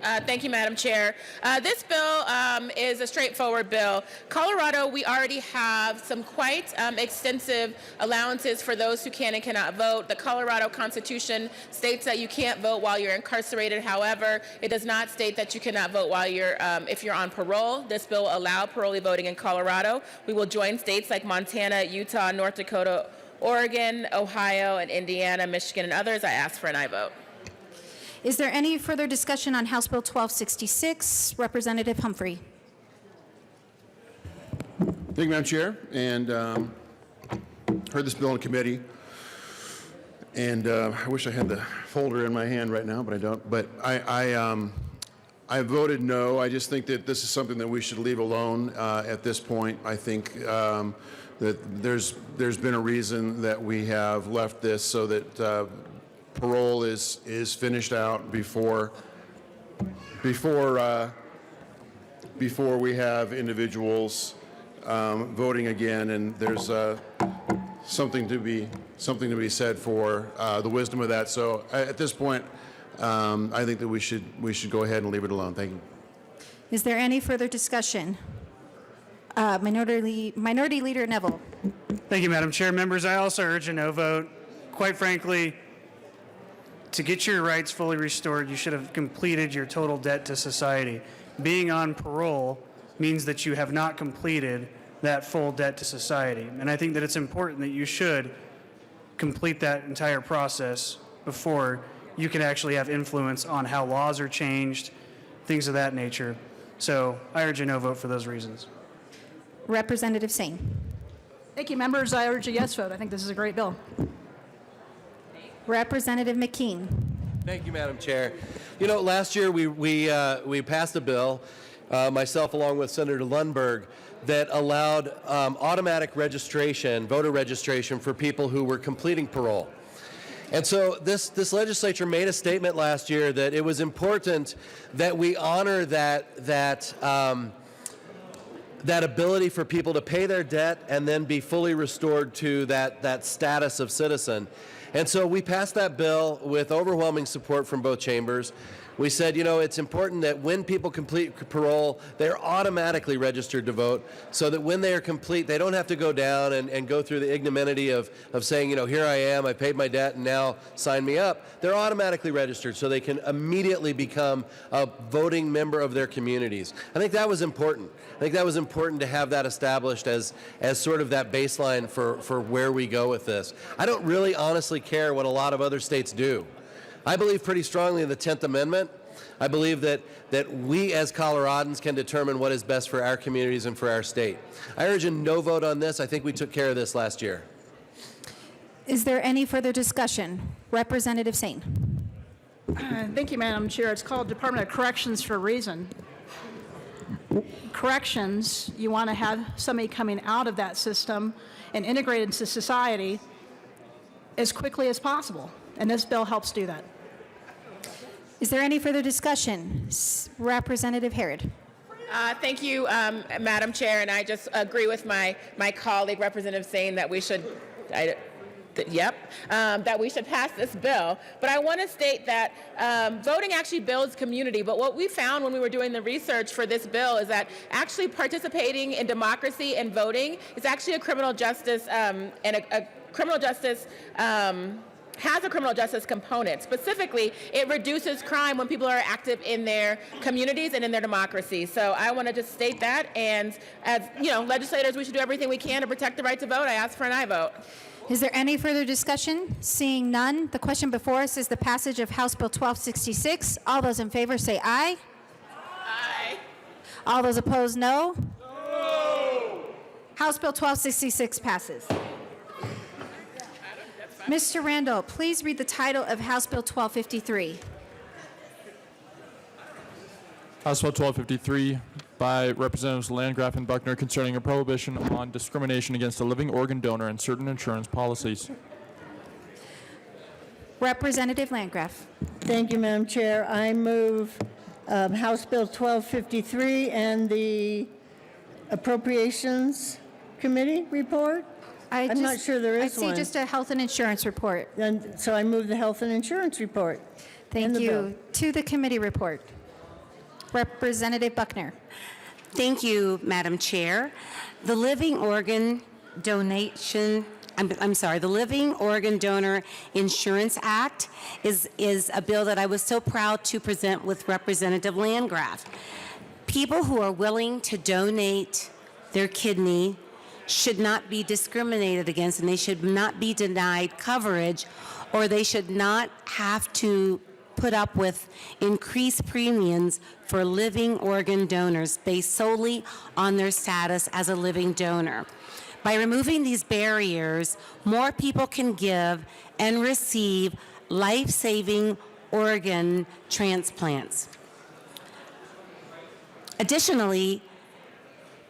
Thank you, Madam Chair. This bill is a straightforward bill. Colorado, we already have some quite extensive allowances for those who can and cannot vote. The Colorado Constitution states that you can't vote while you're incarcerated. However, it does not state that you cannot vote while if you're on parole. This bill will allow parolee voting in Colorado. We will join states like Montana, Utah, North Dakota, Oregon, Ohio, and Indiana, Michigan, and others. I ask for an aye vote. Is there any further discussion on House Bill 1266? Representative Humphrey. Thank you, Madam Chair, and heard this bill in committee, and I wish I had the folder in my hand right now, but I don't. But I voted no. I just think that this is something that we should leave alone at this point. I think that there's been a reason that we have left this so that parole is finished out before we have individuals voting again, and there's something to be said for the wisdom of that. So at this point, I think that we should go ahead and leave it alone. Thank you. Is there any further discussion? Minority Leader Neville. Thank you, Madam Chair. Members, I also urge a no vote. Quite frankly, to get your rights fully restored, you should have completed your total debt to society. Being on parole means that you have not completed that full debt to society. And I think that it's important that you should complete that entire process before you can actually have influence on how laws are changed, things of that nature. So I urge a no vote for those reasons. Representative Singh. Thank you, members. I urge a yes vote. I think this is a great bill. Representative McKean. Thank you, Madam Chair. You know, last year we passed a bill, myself along with Senator Lundberg, that allowed automatic registration, voter registration for people who were completing parole. And so this legislature made a statement last year that it was important that we honor that ability for people to pay their debt and then be fully restored to that status of citizen. And so we passed that bill with overwhelming support from both chambers. We said, you know, it's important that when people complete parole, they're automatically registered to vote, so that when they are complete, they don't have to go down and go through the ignominy of saying, you know, here I am, I paid my debt, and now sign me up. They're automatically registered, so they can immediately become a voting member of their communities. I think that was important. I think that was important to have that established as sort of that baseline for where we go with this. I don't really honestly care what a lot of other states do. I believe pretty strongly in the 10th Amendment. I believe that we as Coloradans can determine what is best for our communities and for our state. I urge a no vote on this. I think we took care of this last year. Is there any further discussion? Representative Singh. Thank you, Madam Chair. It's called Department of Corrections for a reason. Corrections, you want to have somebody coming out of that system and integrated into society as quickly as possible, and this bill helps do that. Is there any further discussion? Representative Herod. Thank you, Madam Chair, and I just agree with my colleague, Representative saying that we should, that we should pass this bill. But I want to state that voting actually builds community. But what we found when we were doing the research for this bill is that actually participating in democracy and voting is actually a criminal justice and a criminal justice. Has a criminal justice component. Specifically, it reduces crime when people are active in their communities and in their democracy. So I want to just state that, and as you know, legislators, we should do everything we can to protect the right to vote. I ask for an aye vote. Is there any further discussion? Seeing none, the question before us is the passage of House Bill 1266. All those in favor say aye. Aye. All those opposed, no. No. House Bill 1266 passes. Mr. Randall, please read the title of House Bill 1253. House Bill 1253 by Representatives Landgraf and Buckner concerning a prohibition on discrimination against a living organ donor and certain insurance policies. Representative Landgraf. Thank you, Madam Chair. I move House Bill 1253 and the Appropriations Committee report. I'm not sure there is one. I see just a health and insurance report. And so I move the health and insurance report. Thank you. To the committee report. Representative Buckner. Thank you, Madam Chair. The Living Organ Donation, the Living Organ Donor Insurance Act is a bill that I was so proud to present with Representative Landgraf. People who are willing to donate their kidney should not be discriminated against, and they should not be denied coverage, or they should not have to put up with increased premiums for living organ donors based solely on their status as a living donor. By removing these barriers, more people can give and receive life-saving organ transplants. Additionally,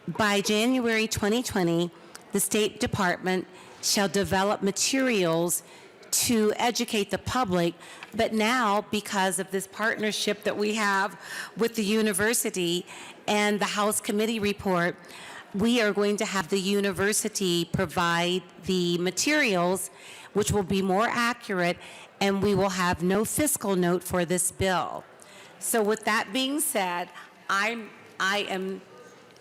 by January 2020, the State Department shall develop materials to educate the public, but now, because of this partnership that we have with the university and the House Committee report, we are going to have the university provide the materials, which will be more accurate, and we will have no fiscal note for this bill. So with that being said, I am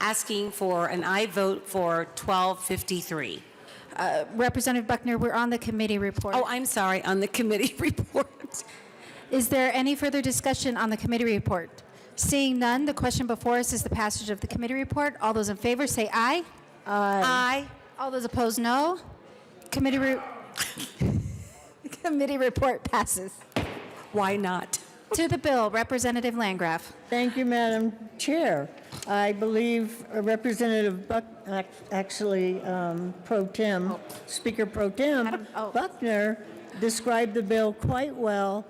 asking for an aye vote for 1253. Representative Buckner, we're on the committee report. Oh, I'm sorry, on the committee report. Is there any further discussion on the committee report? Seeing none, the question before us is the passage of the committee report. All those in favor say aye. Aye. All those opposed, no. Committee report passes. Why not? To the bill, Representative Landgraf. Thank you, Madam Chair. I believe Representative Speaker Pro Tem Buckner described the bill quite well.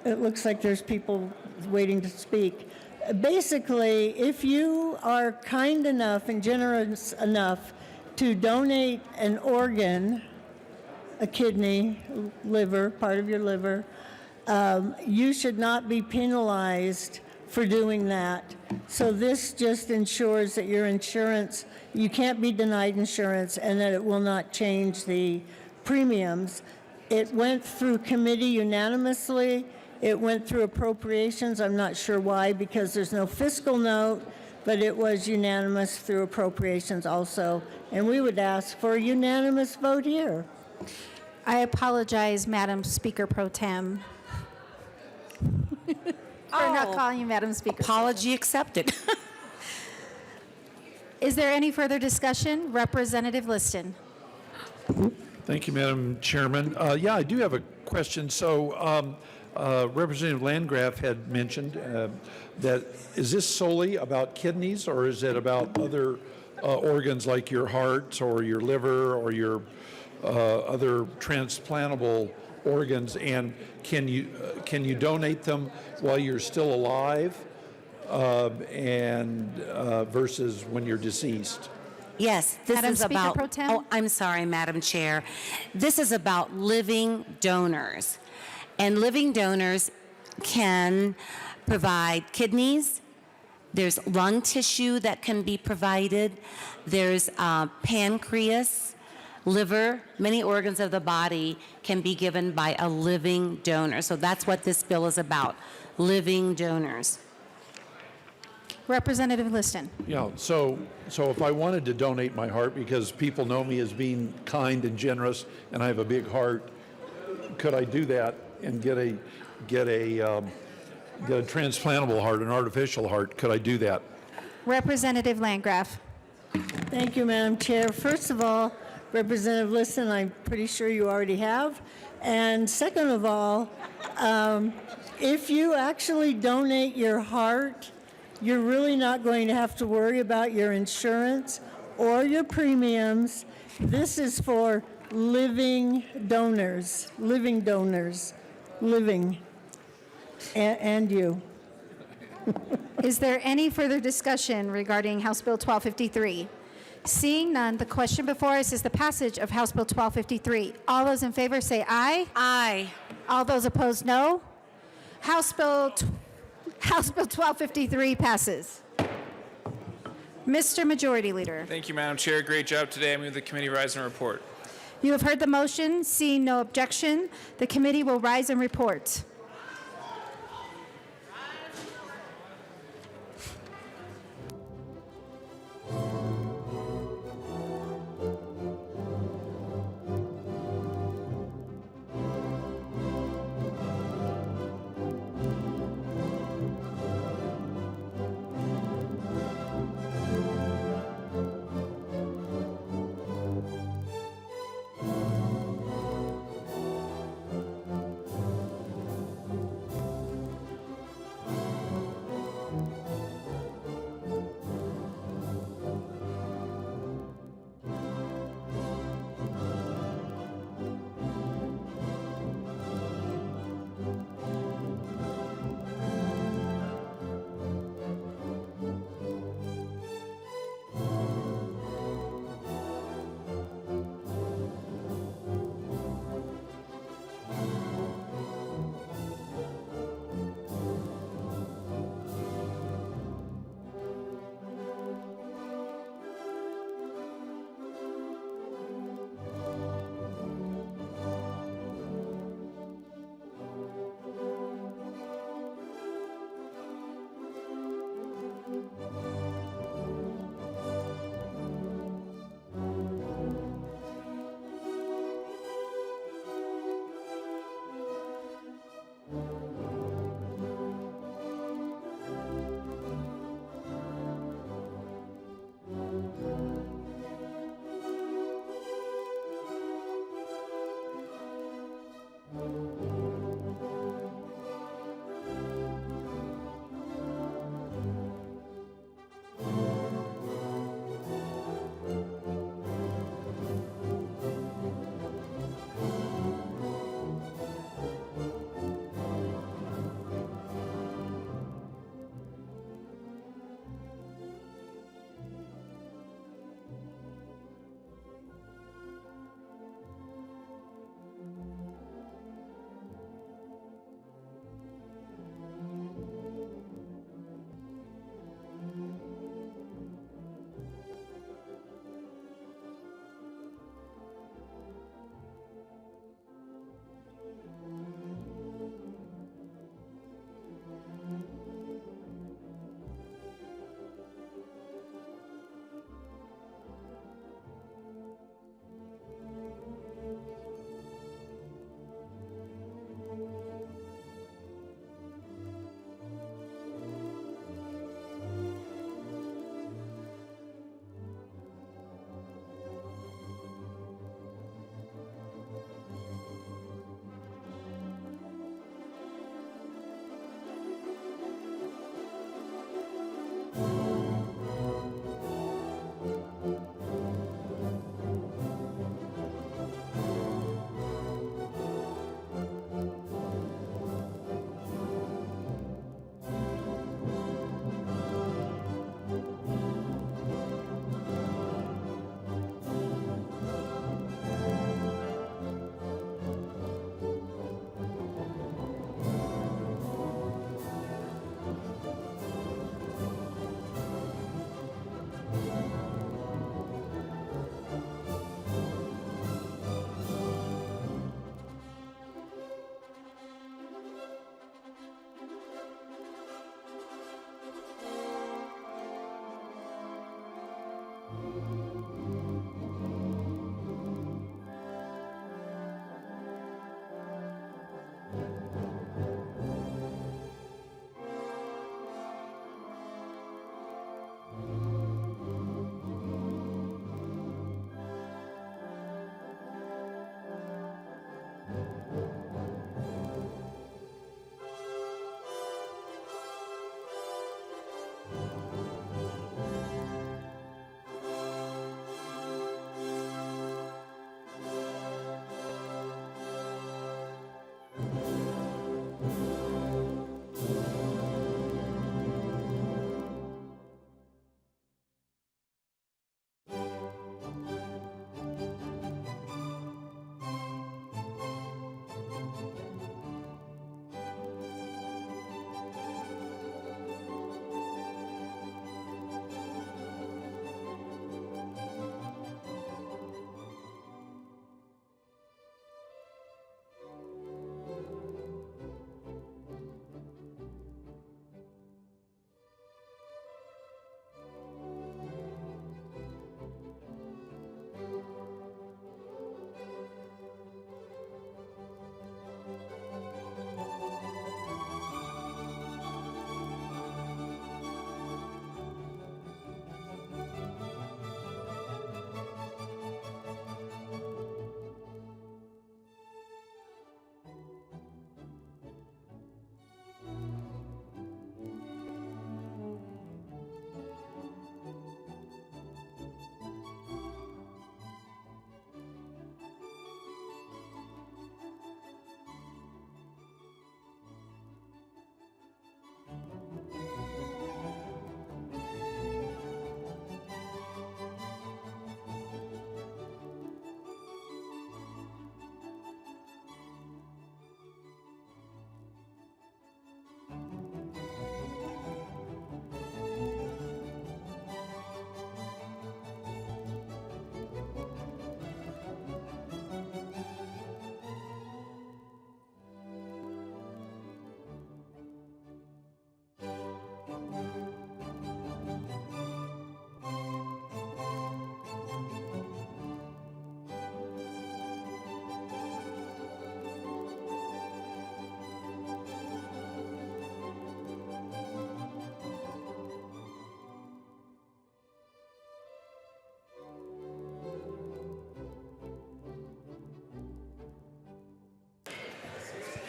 It looks like there's people waiting to speak. Basically, if you are kind enough and generous enough to donate an organ, a kidney, liver, part of your liver, you should not be penalized for doing that. So this just ensures that your insurance, you can't be denied insurance, and that it will not change the premiums. It went through committee unanimously. It went through appropriations. I'm not sure why, because there's no fiscal note, but it was unanimous through appropriations also. And we would ask for a unanimous vote here. I apologize, Madam Speaker Pro Tem. For not calling you Madam Speaker. Apology accepted. Is there any further discussion? Representative Liston. Thank you, Madam Chairman. Yeah, I do have a question. So Representative Landgraf had mentioned that, is this solely about kidneys, or is it about other organs like your heart or your liver or your other transplantable organs? And can you donate them while you're still alive and versus when you're deceased? Yes, this Madam is Speaker about. Pro Tem? Oh, I'm sorry, Madam Chair. This is about living donors, and living donors can provide kidneys. There's lung tissue that can be provided. There's pancreas, liver. Many organs of the body can be given by a living donor. So that's what this bill is about: living donors. Representative Liston. Yeah, so if I wanted to donate my heart because people know me as being kind and generous and I have a big heart, could I do that and get a transplantable heart, an artificial heart? Could I do that? Representative Landgraf. Thank you, Madam Chair. First of all, Representative Liston, I'm pretty sure you already have. And second of all, if you actually donate your heart, you're really not going to have to worry about your insurance or your premiums. This is for living donors, living, and you. Is there any further discussion regarding House Bill 1253? Seeing none, the question before us is the passage of House Bill 1253. All those in favor say aye. Aye. All those opposed, no. House Bill 1253 passes. Mr. Majority Leader. Thank you, Madam Chair. Great job today. I move the committee rise and report. You have heard the motion. Seeing no objection, the committee will rise and report.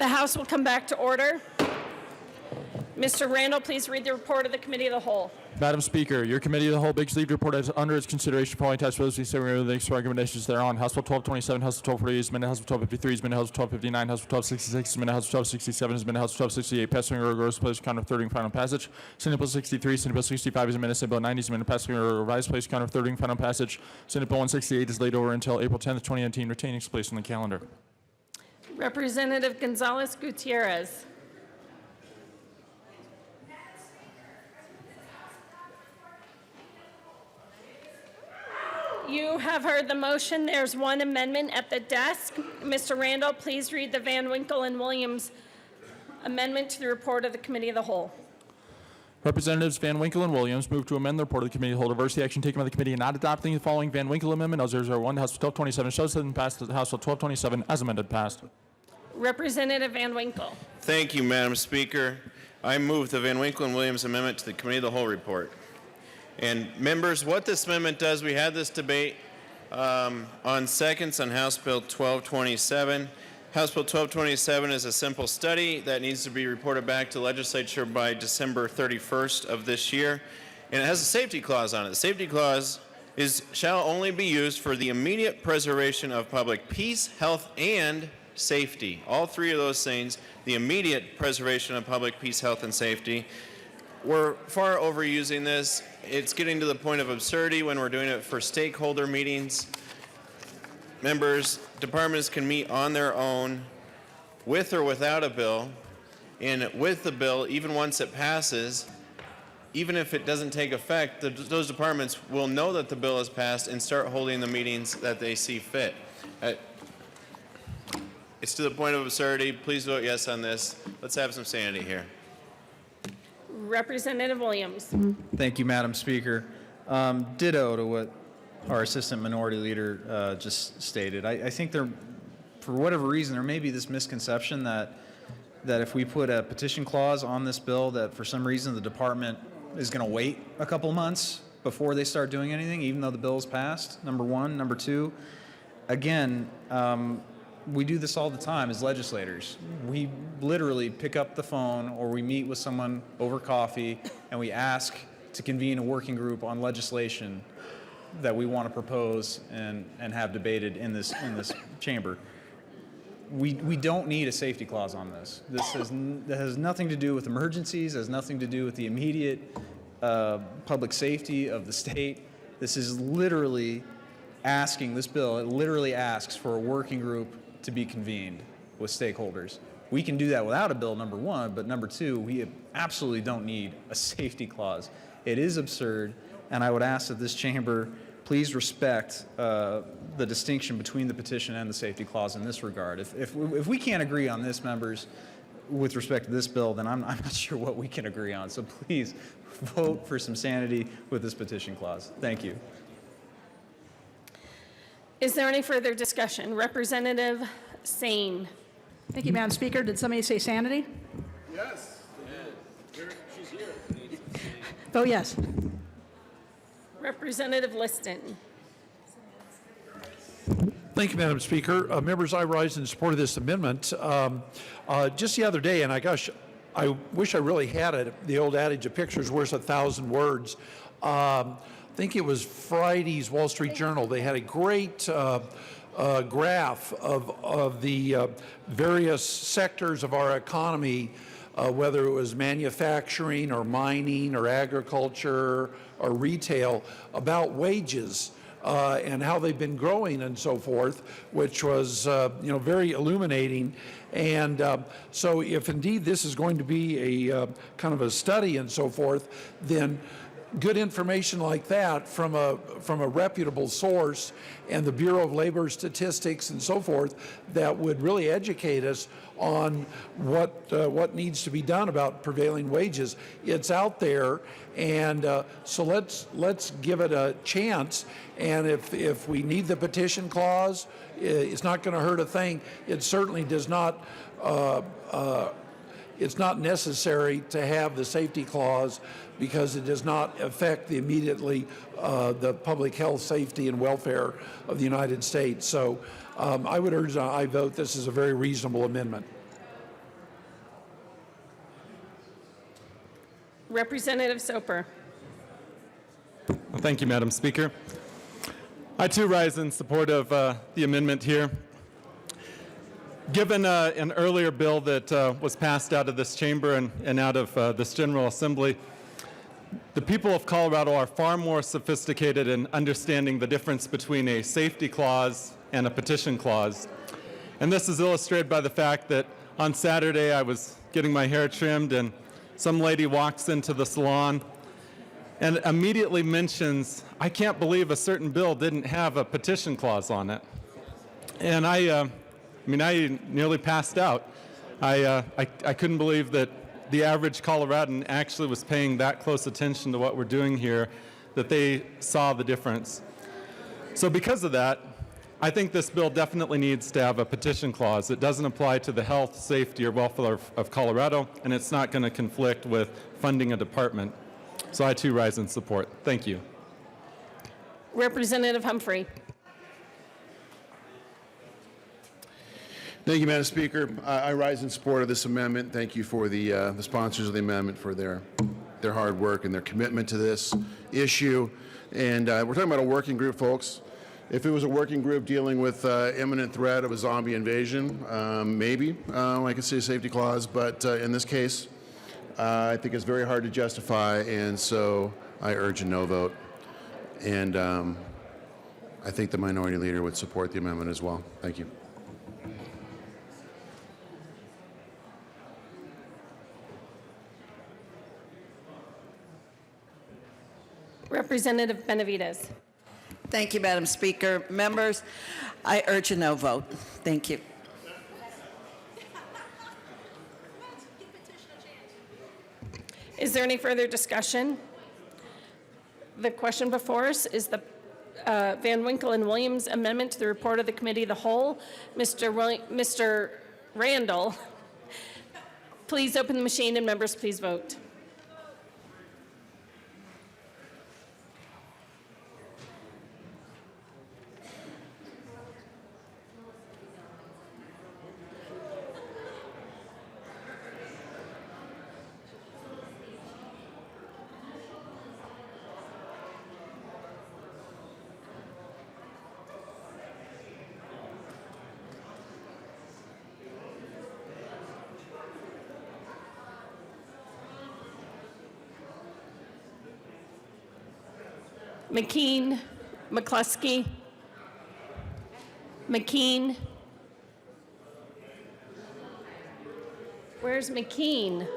The House will come back to order. Mr. Randall, please read the report of the Committee of the Whole. Madam Speaker, your Committee of the Whole begs leave to report as under its consideration following attached resolutions and the recommendations thereon. House Bill 1227, House Bill 1248, amended House Bill 1253, amended House Bill 1259, House Bill 1266, amended House Bill 1267, amended House Bill 1268, passing or reversed, place count of third and final passage. Senate Bill 63, Senate Bill 65 is amended, Senate Bill 90 is amended, passing or revised, place count of third and final passage. Senate Bill 168 is laid over until April 10th, 2019, retaining its place on the calendar. Representative Gonzalez Gutierrez. You have heard the motion. There's one amendment at the desk. Mr. Randall, please read the Van Winkle and Williams amendment to the report of the Committee of the Whole. Representatives Van Winkle and Williams move to amend the report of the Committee of the Whole to reverse the action taken by the committee in not adopting the following Van Winkle amendment. 0001, House Bill 1227 shows that passed. House Bill 1227 as amended passed. Representative Van Winkle. Thank you, Madam Speaker. I move the Van Winkle and Williams amendment to the Committee of the Whole report. And members, what this amendment does, we had this debate on seconds on House Bill 1227. House Bill 1227 is a simple study that needs to be reported back to the legislature by December 31st of this year. And it has a safety clause on it. The safety clause shall only be used for the immediate preservation of public peace, health, and safety. All three of those things, the immediate preservation of public peace, health, and safety. We're far overusing this. It's getting to the point of absurdity when we're doing it for stakeholder meetings. Members, departments can meet on their own with or without a bill. And with the bill, even once it passes, even if it doesn't take effect, those departments will know that the bill has passed and start holding the meetings that they see fit. It's to the point of absurdity. Please vote yes on this. Let's have some sanity here. Representative Williams. Thank you, Madam Speaker. Ditto to what our Assistant Minority Leader just stated. I think there, for whatever reason, there may be this misconception that if we put a petition clause on this bill, that for some reason the department is going to wait a couple months before they start doing anything, even though the bill is passed, number one. Number two, again, we do this all the time as legislators. We literally pick up the phone or we meet with someone over coffee and we ask to convene a working group on legislation that we want to propose and have debated in this chamber. We don't need a safety clause on this. That has nothing to do with emergencies, has nothing to do with the immediate public safety of the state. This is literally asking, this bill, it literally asks for a working group to be convened with stakeholders. We can do that without a bill, number one, but number two, we absolutely don't need a safety clause. It is absurd, and I would ask that this chamber please respect the distinction between the petition and the safety clause in this regard. If we can't agree on this, members, with respect to this bill, then I'm not sure what we can agree on. So please vote for some sanity with this petition clause. Thank you. Is there any further discussion? Representative Sane. Thank you, Madam Speaker. Did somebody say sanity? Yes. She's here. Vote yes. Representative Liston. Thank you, Madam Speaker. Members, I rise in support of this amendment. Just the other day, and I wish I really had it, the old adage, a picture's worth 1,000 words. I think it was Friday's Wall Street Journal. They had a great graph of the various sectors of our economy, whether it was manufacturing or mining or agriculture or retail, about wages and how they've been growing and so forth, which was very illuminating. And so if indeed this is going to be a kind of a study and so forth, then good information like that from a reputable source and the Bureau of Labor Statistics and so forth that would really educate us on what needs to be done about prevailing wages. It's out there, and so let's give it a chance. And if we need the petition clause, it's not going to hurt a thing. It certainly does not. It's not necessary to have the safety clause because it does not affect the public health, safety, and welfare of the United States. So I would urge I vote this is a very reasonable amendment. Representative Soper. Well, thank you, Madam Speaker. I too rise in support of the amendment here. Given an earlier bill that was passed out of this chamber and out of this General Assembly, the people of Colorado are far more sophisticated in understanding the difference between a safety clause and a petition clause. And this is illustrated by the fact that on Saturday I was getting my hair trimmed and some lady walks into the salon and immediately mentions, "I can't believe a certain bill didn't have a petition clause on it." And I nearly passed out. I couldn't believe that the average Coloradan actually was paying that close attention to what we're doing here, that they saw the difference. So because of that, I think this bill definitely needs to have a petition clause. It doesn't apply to the health, safety, or welfare of Colorado, and it's not going to conflict with funding a department. So I too rise in support. Thank you. Representative Humphrey. Thank you, Madam Speaker. I rise in support of this amendment. Thank you for the sponsors of the amendment for their hard work and their commitment to this issue. And we're talking about a working group, folks. If it was a working group dealing with imminent threat of a zombie invasion, maybe I could see a safety clause. But in this case, I think it's very hard to justify, and so I urge a no vote. And I think the minority leader would support the amendment as well. Thank you. Representative Benavides. Thank you, Madam Speaker. Members, I urge a no vote. Thank you. Is there any further discussion? The question before us is the Van Winkle and Williams amendment to the report of the Committee of the Whole. Mr. Randall, please open the machine and members please vote. McKean, McCluskey, McKean. Where's McKean?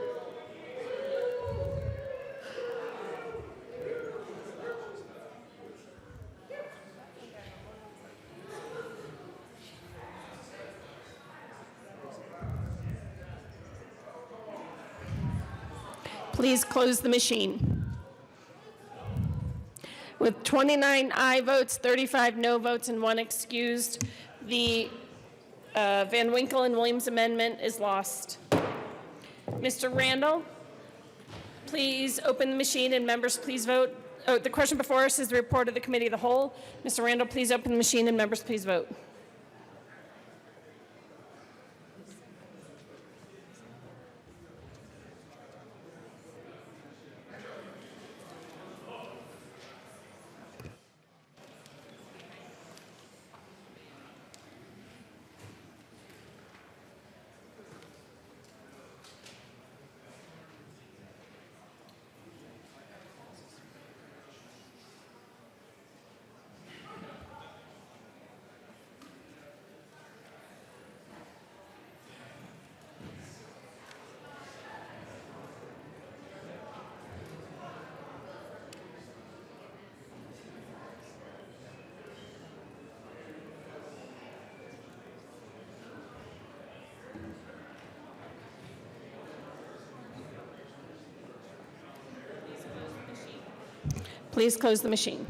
Please close the machine. With 29 aye votes, 35 no votes, and 1 excused, the Van Winkle and Williams amendment is lost. Mr. Randall, please open the machine and members please vote. Oh, the question before us is the report of the Committee of the Whole. Mr. Randall, please open the machine and members please vote. Please close the machine.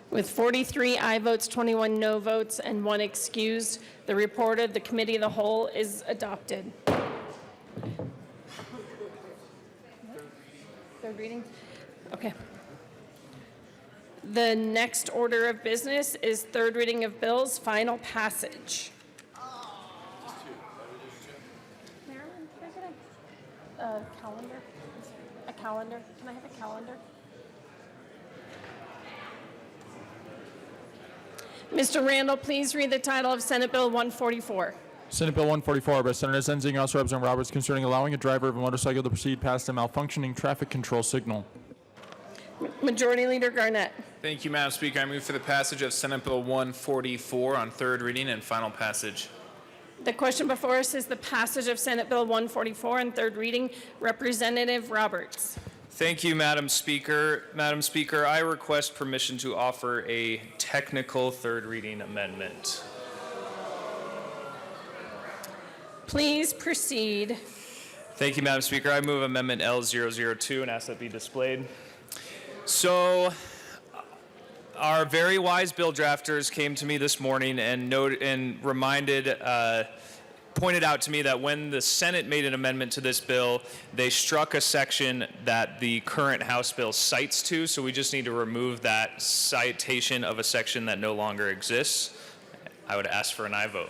With 43 aye votes, 21 no votes, and 1 excused, the report of the Committee of the Whole is adopted. Third reading? Okay. The next order of business is third reading of bills, final passage. Marilyn, can I get a calendar? A calendar? Can I have a calendar? Mr. Randall, please read the title of Senate Bill 144. Senate Bill 144 by Senators Enzing, House Representative Roberts, concerning allowing a driver of a motorcycle to proceed past a malfunctioning traffic control signal. Majority Leader Garnett. Thank you, Madam Speaker. I move for the passage of Senate Bill 144 on third reading and final passage. The question before us is the passage of Senate Bill 144 on third reading. Representative Roberts. Thank you, Madam Speaker. Madam Speaker, I request permission to offer a technical third reading amendment. Please proceed. Thank you, Madam Speaker. I move Amendment L002 and ask that be displayed. So, our very wise bill drafters came to me this morning and pointed out to me that when the Senate made an amendment to this bill, they struck a section that the current House bill cites to, so we just need to remove that citation of a section that no longer exists. I would ask for an aye vote.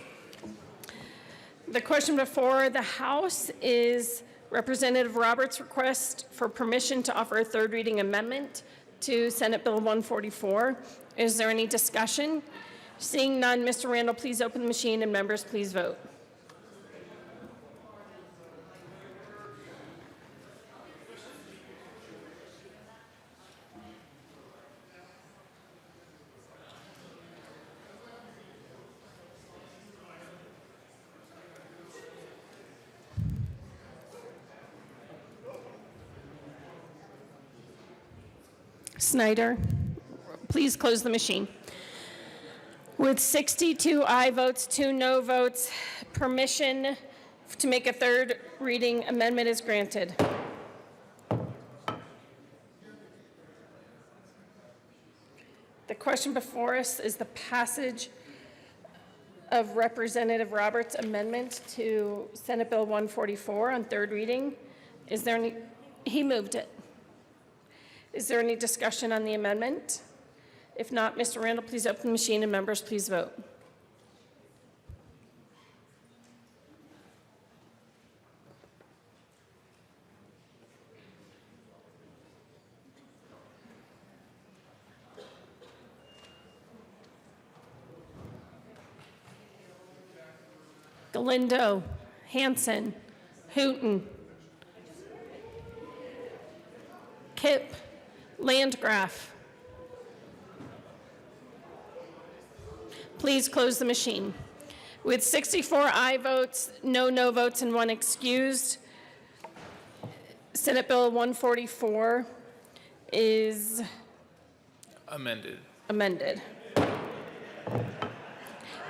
The question before the House is Representative Roberts' request for permission to offer a third reading amendment to Senate Bill 144. Is there any discussion? Seeing none, Mr. Randall, please open the machine and members, please vote. Snyder, please close the machine. With 62 aye votes, 2 no votes, permission to make a third reading amendment is granted. The question before us is the passage of Representative Roberts' amendment to Senate Bill 144 on third reading. Is there any? He moved it. Is there any discussion on the amendment? If not, Mr. Randall, please open the machine and members, please vote. Galindo, Hanson, Hooten, Kipp, Landgraf. Please close the machine. With 64 aye votes, no no votes, and 1 excused, Senate Bill 144 is amended.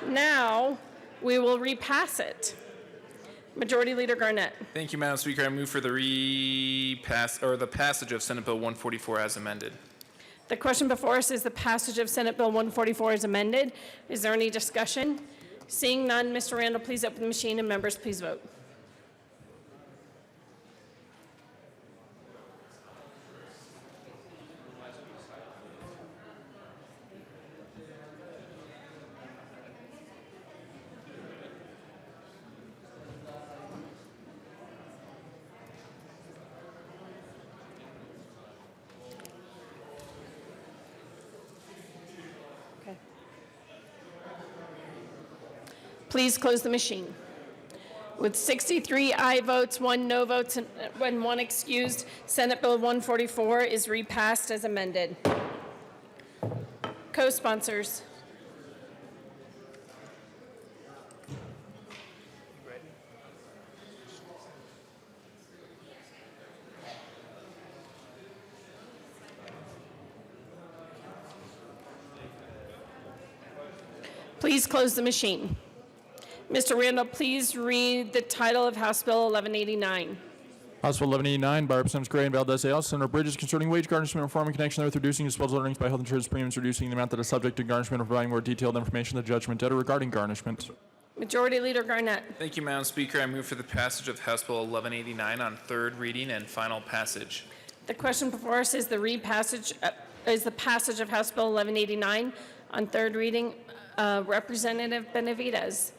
Now, we will repass it. Majority Leader Garnett. Thank you, Madam Speaker. I move for the passage of Senate Bill 144 as amended. The question before us is the passage of Senate Bill 144 as amended. Is there any discussion? Seeing none, Mr. Randall, please open the machine and members, please vote. Please close the machine. With 63 aye votes, 1 no votes, and 1 excused, Senate Bill 144 is repassed as amended. Co-sponsors. Please close the machine. Mr. Randall, please read the title of House Bill 1189. House Bill 1189 by Representatives Gray and Valdez Ayala, Senator Bridges, concerning wage garnishment reform in connection with reducing disposal earnings by health insurance premiums, reducing the amount that is subject to garnishment, and providing more detailed information to the judgment debtor regarding garnishment. Majority Leader Garnett. Thank you, Madam Speaker. I move for the passage of House Bill 1189 on third reading and final passage. The question before us is the passage of House Bill 1189 on third reading. Representative Benavidez.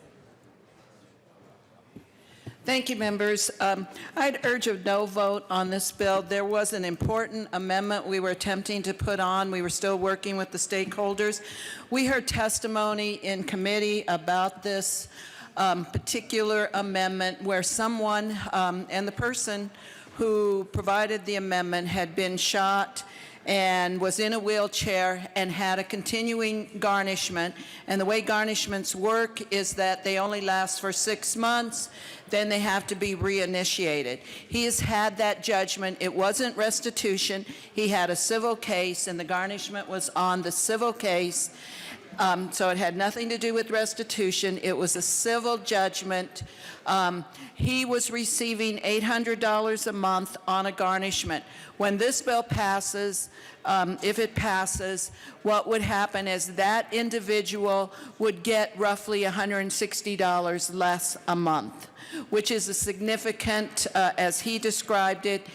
Thank you, members. I'd urge a no vote on this bill. There was an important amendment we were attempting to put on. We were still working with the stakeholders. We heard testimony in committee about this particular amendment where someone, and the person who provided the amendment had been shot and was in a wheelchair and had a continuing garnishment. And the way garnishments work is that they only last for 6 months, then they have to be reinitiated. He has had that judgment. It wasn't restitution. He had a civil case, and the garnishment was on the civil case. So it had nothing to do with restitution. It was a civil judgment. He was receiving $800 a month on a garnishment. When this bill passes, if it passes, what would happen is that individual would get roughly $160 less a month, which is a significant, as he described it,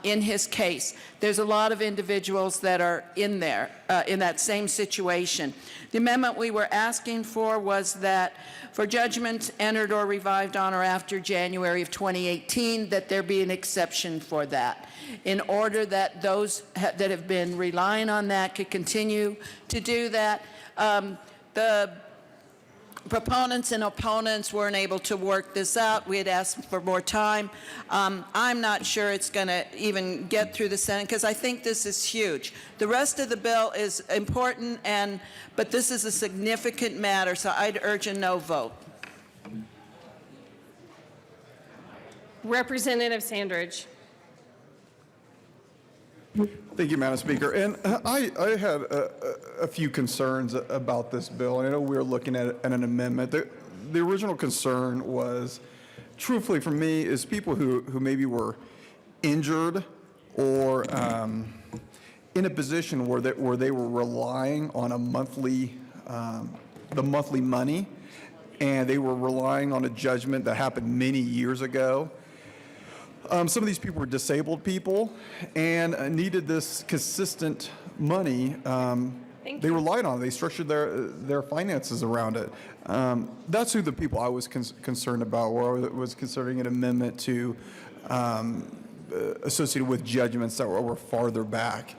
in his case. There's a lot of individuals that are in there, in that same situation. The amendment we were asking for was that for judgments entered or revived on or after January of 2018, that there be an exception for that, in order that those that have been relying on that could continue to do that. The proponents and opponents weren't able to work this out. We had asked for more time. I'm not sure it's going to even get through the Senate because I think this is huge. The rest of the bill is important, but this is a significant matter, so I'd urge a no vote. Representative Sandridge. Thank you, Madam Speaker. And I had a few concerns about this bill. And I know we were looking at an amendment. The original concern was, truthfully for me, is people who maybe were injured or in a position where they were relying on a monthly, the monthly money, and they were relying on a judgment that happened many years ago. Some of these people were disabled people and needed this consistent money. They relied on it. They structured their finances around it. That's who the people I was concerned about, or I was considering an amendment to associated with judgments that were farther back.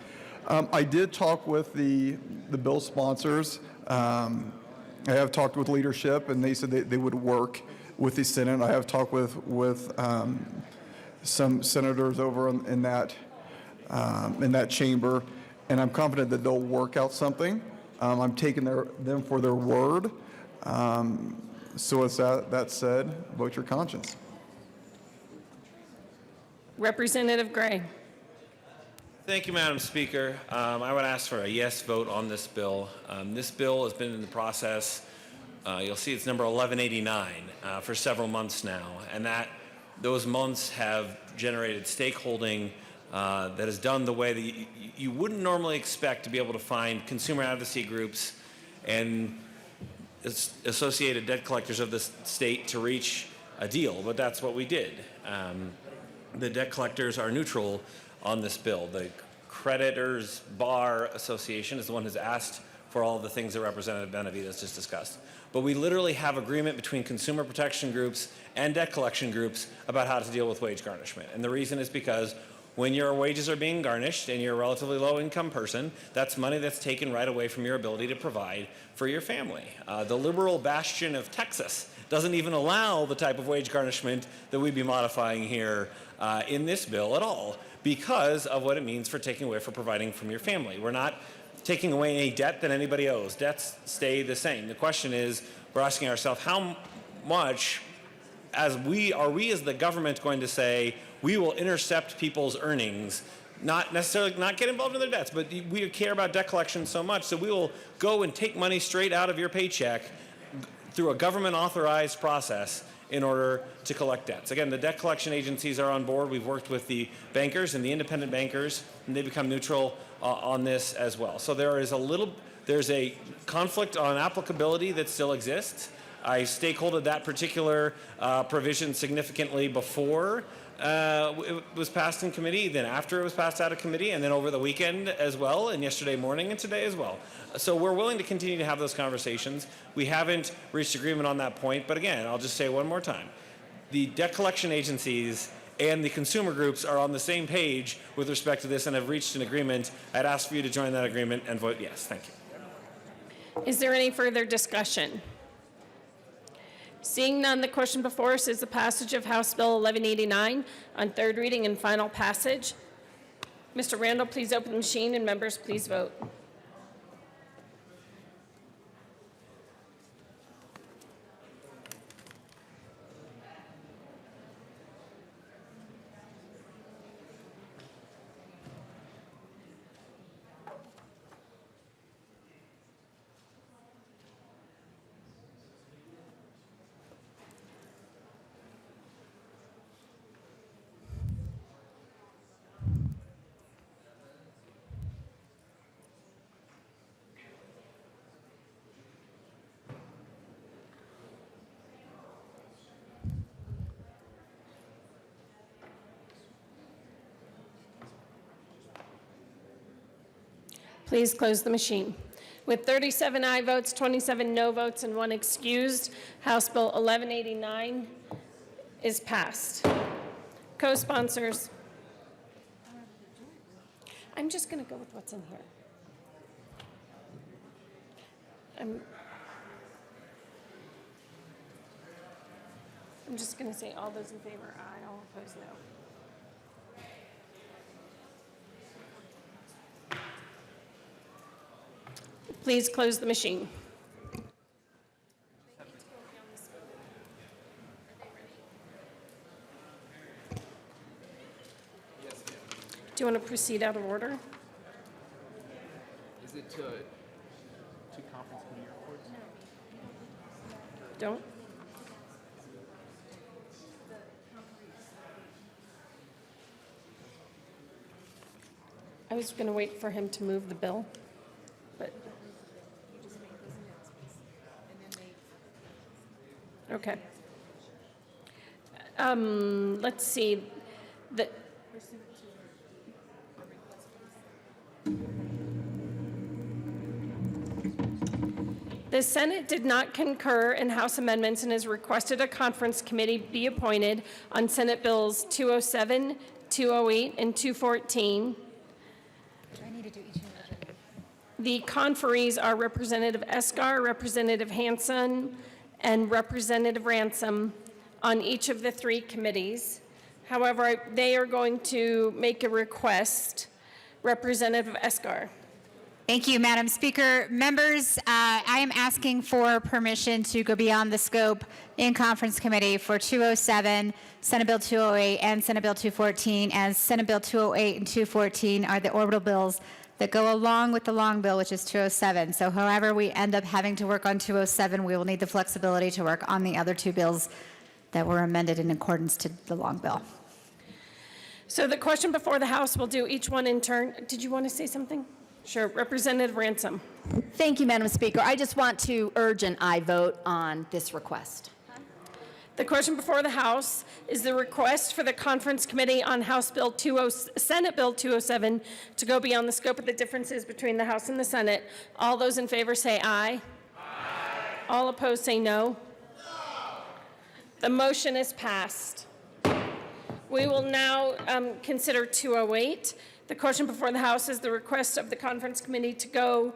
I did talk with the bill sponsors. I have talked with leadership, and they said they would work with the Senate. I have talked with some senators over in that chamber, and I'm confident that they'll work out something. I'm taking them for their word. So with that said, vote your conscience. Representative Gray. Thank you, Madam Speaker. I would ask for a yes vote on this bill. This bill has been in the process, you'll see it's number 1189, for several months now, and those months have generated stakeholding that is done the way that you wouldn't normally expect to be able to find consumer advocacy groups and associated debt collectors of the state to reach a deal, but that's what we did. The debt collectors are neutral on this bill. The Creditors Bar Association is the one who's asked for all of the things that Representative Benavides just discussed. But we literally have agreement between consumer protection groups and debt collection groups about how to deal with wage garnishment. And the reason is because when your wages are being garnished and you're a relatively low income person, that's money that's taken right away from your ability to provide for your family. The liberal bastion of Texas doesn't even allow the type of wage garnishment that we'd be modifying here in this bill at all, because of what it means for taking away for providing from your family. We're not taking away any debt that anybody owes. Debts stay the same. The question is, we're asking ourselves, how much are we as the government going to say, we will intercept people's earnings, not necessarily not get involved in their debts, but we care about debt collection so much, so we will go and take money straight out of your paycheck through a government authorized process in order to collect debts. Again, the debt collection agencies are on board. We've worked with the bankers and the independent bankers, and they become neutral on this as well. So there's a conflict on applicability that still exists. I stakeholdered that particular provision significantly before it was passed in committee, then after it was passed out of committee, and then over the weekend as well, and yesterday morning and today as well. So we're willing to continue to have those conversations. We haven't reached agreement on that point, but again, I'll just say one more time. the debt collection agencies and the consumer groups are on the same page with respect to this and have reached an agreement. I'd ask for you to join that agreement and vote yes. Thank you. Is there any further discussion? Seeing none, the question before us is the passage of House Bill 1189 on third reading and final passage. Mr. Randall, please open the machine, and members, please vote. Please close the machine. With 37 aye votes, 27 no votes, and 1 excused, House Bill 1189 is passed. Co-sponsors. I'm just going to go with what's in here. I'm just going to say all those in favor, aye, all opposed, no. Please close the machine. Do you want to proceed out of order? Is it to conference committee reports? Don't? I was going to wait for him to move the bill, but. Okay. Let's see. The Senate did not concur in House amendments and has requested a conference committee be appointed on Senate Bills 207, 208, and 214. The conferees are Representative Esgar, Representative Hanson, and Representative Ransom on each of the 3 committees. However, they are going to make a request. Representative Esgar. Thank you, Madam Speaker. Members, I am asking for permission to go beyond the scope in conference committee for 207, Senate Bill 208, and Senate Bill 214, as Senate Bill 208 and 214 are the orbital bills that go along with the long bill, which is 207. So however we end up having to work on 207, we will need the flexibility to work on the other 2 bills that were amended in accordance to the long bill. So the question before the House, we'll do each one in turn. Did you want to say something? Sure. Representative Ransom. Thank you, Madam Speaker. I just want to urge an aye vote on this request. The question before the House is the request for the Conference Committee on Senate Bill 207 to go beyond the scope of the differences between the House and the Senate. All those in favor say aye. Aye. All opposed say no. No. The motion is passed. We will now consider 208. The question before the House is the request of the Conference Committee to go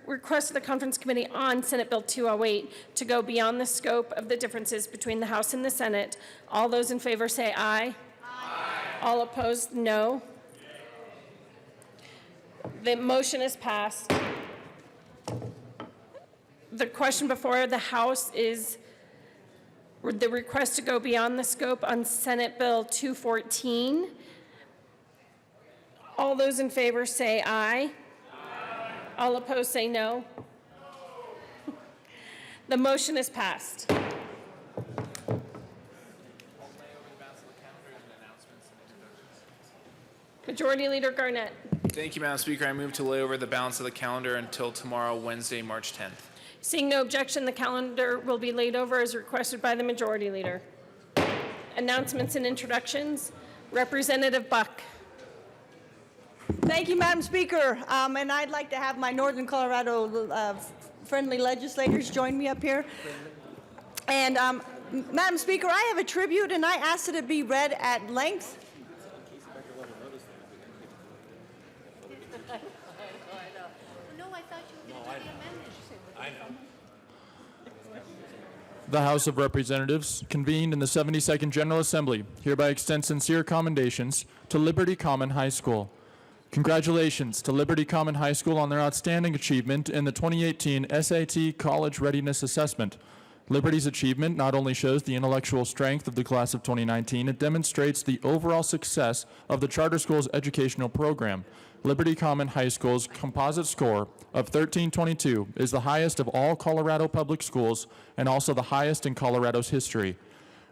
request of the Conference Committee on Senate Bill 208 to go beyond the scope of the differences between the House and the Senate. All those in favor say aye. Aye. All opposed, no. The motion is passed. The question before the House is the request to go beyond the scope on Senate Bill 214. All those in favor say aye. Aye. All opposed say no. No. The motion is passed. Majority Leader Garnett. Thank you, Madam Speaker. I move to lay over the balance of the calendar until tomorrow, Wednesday, March 10th. Seeing no objection, the calendar will be laid over as requested by the Majority Leader. Announcements and introductions. Representative Buck. Thank you, Madam Speaker. And I'd like to have my Northern Colorado friendly legislators join me up here. And Madam Speaker, I have a tribute, and I ask that it be read at length. The House of Representatives, convened in the 72nd General Assembly, hereby extends sincere commendations to Liberty Common High School. Congratulations to Liberty Common High School on their outstanding achievement in the 2018 SAT College Readiness Assessment. Liberty's achievement not only shows the intellectual strength of the class of 2019, it demonstrates the overall success of the charter school's educational program. Liberty Common High School's composite score of 1322 is the highest of all Colorado public schools and also the highest in Colorado's history.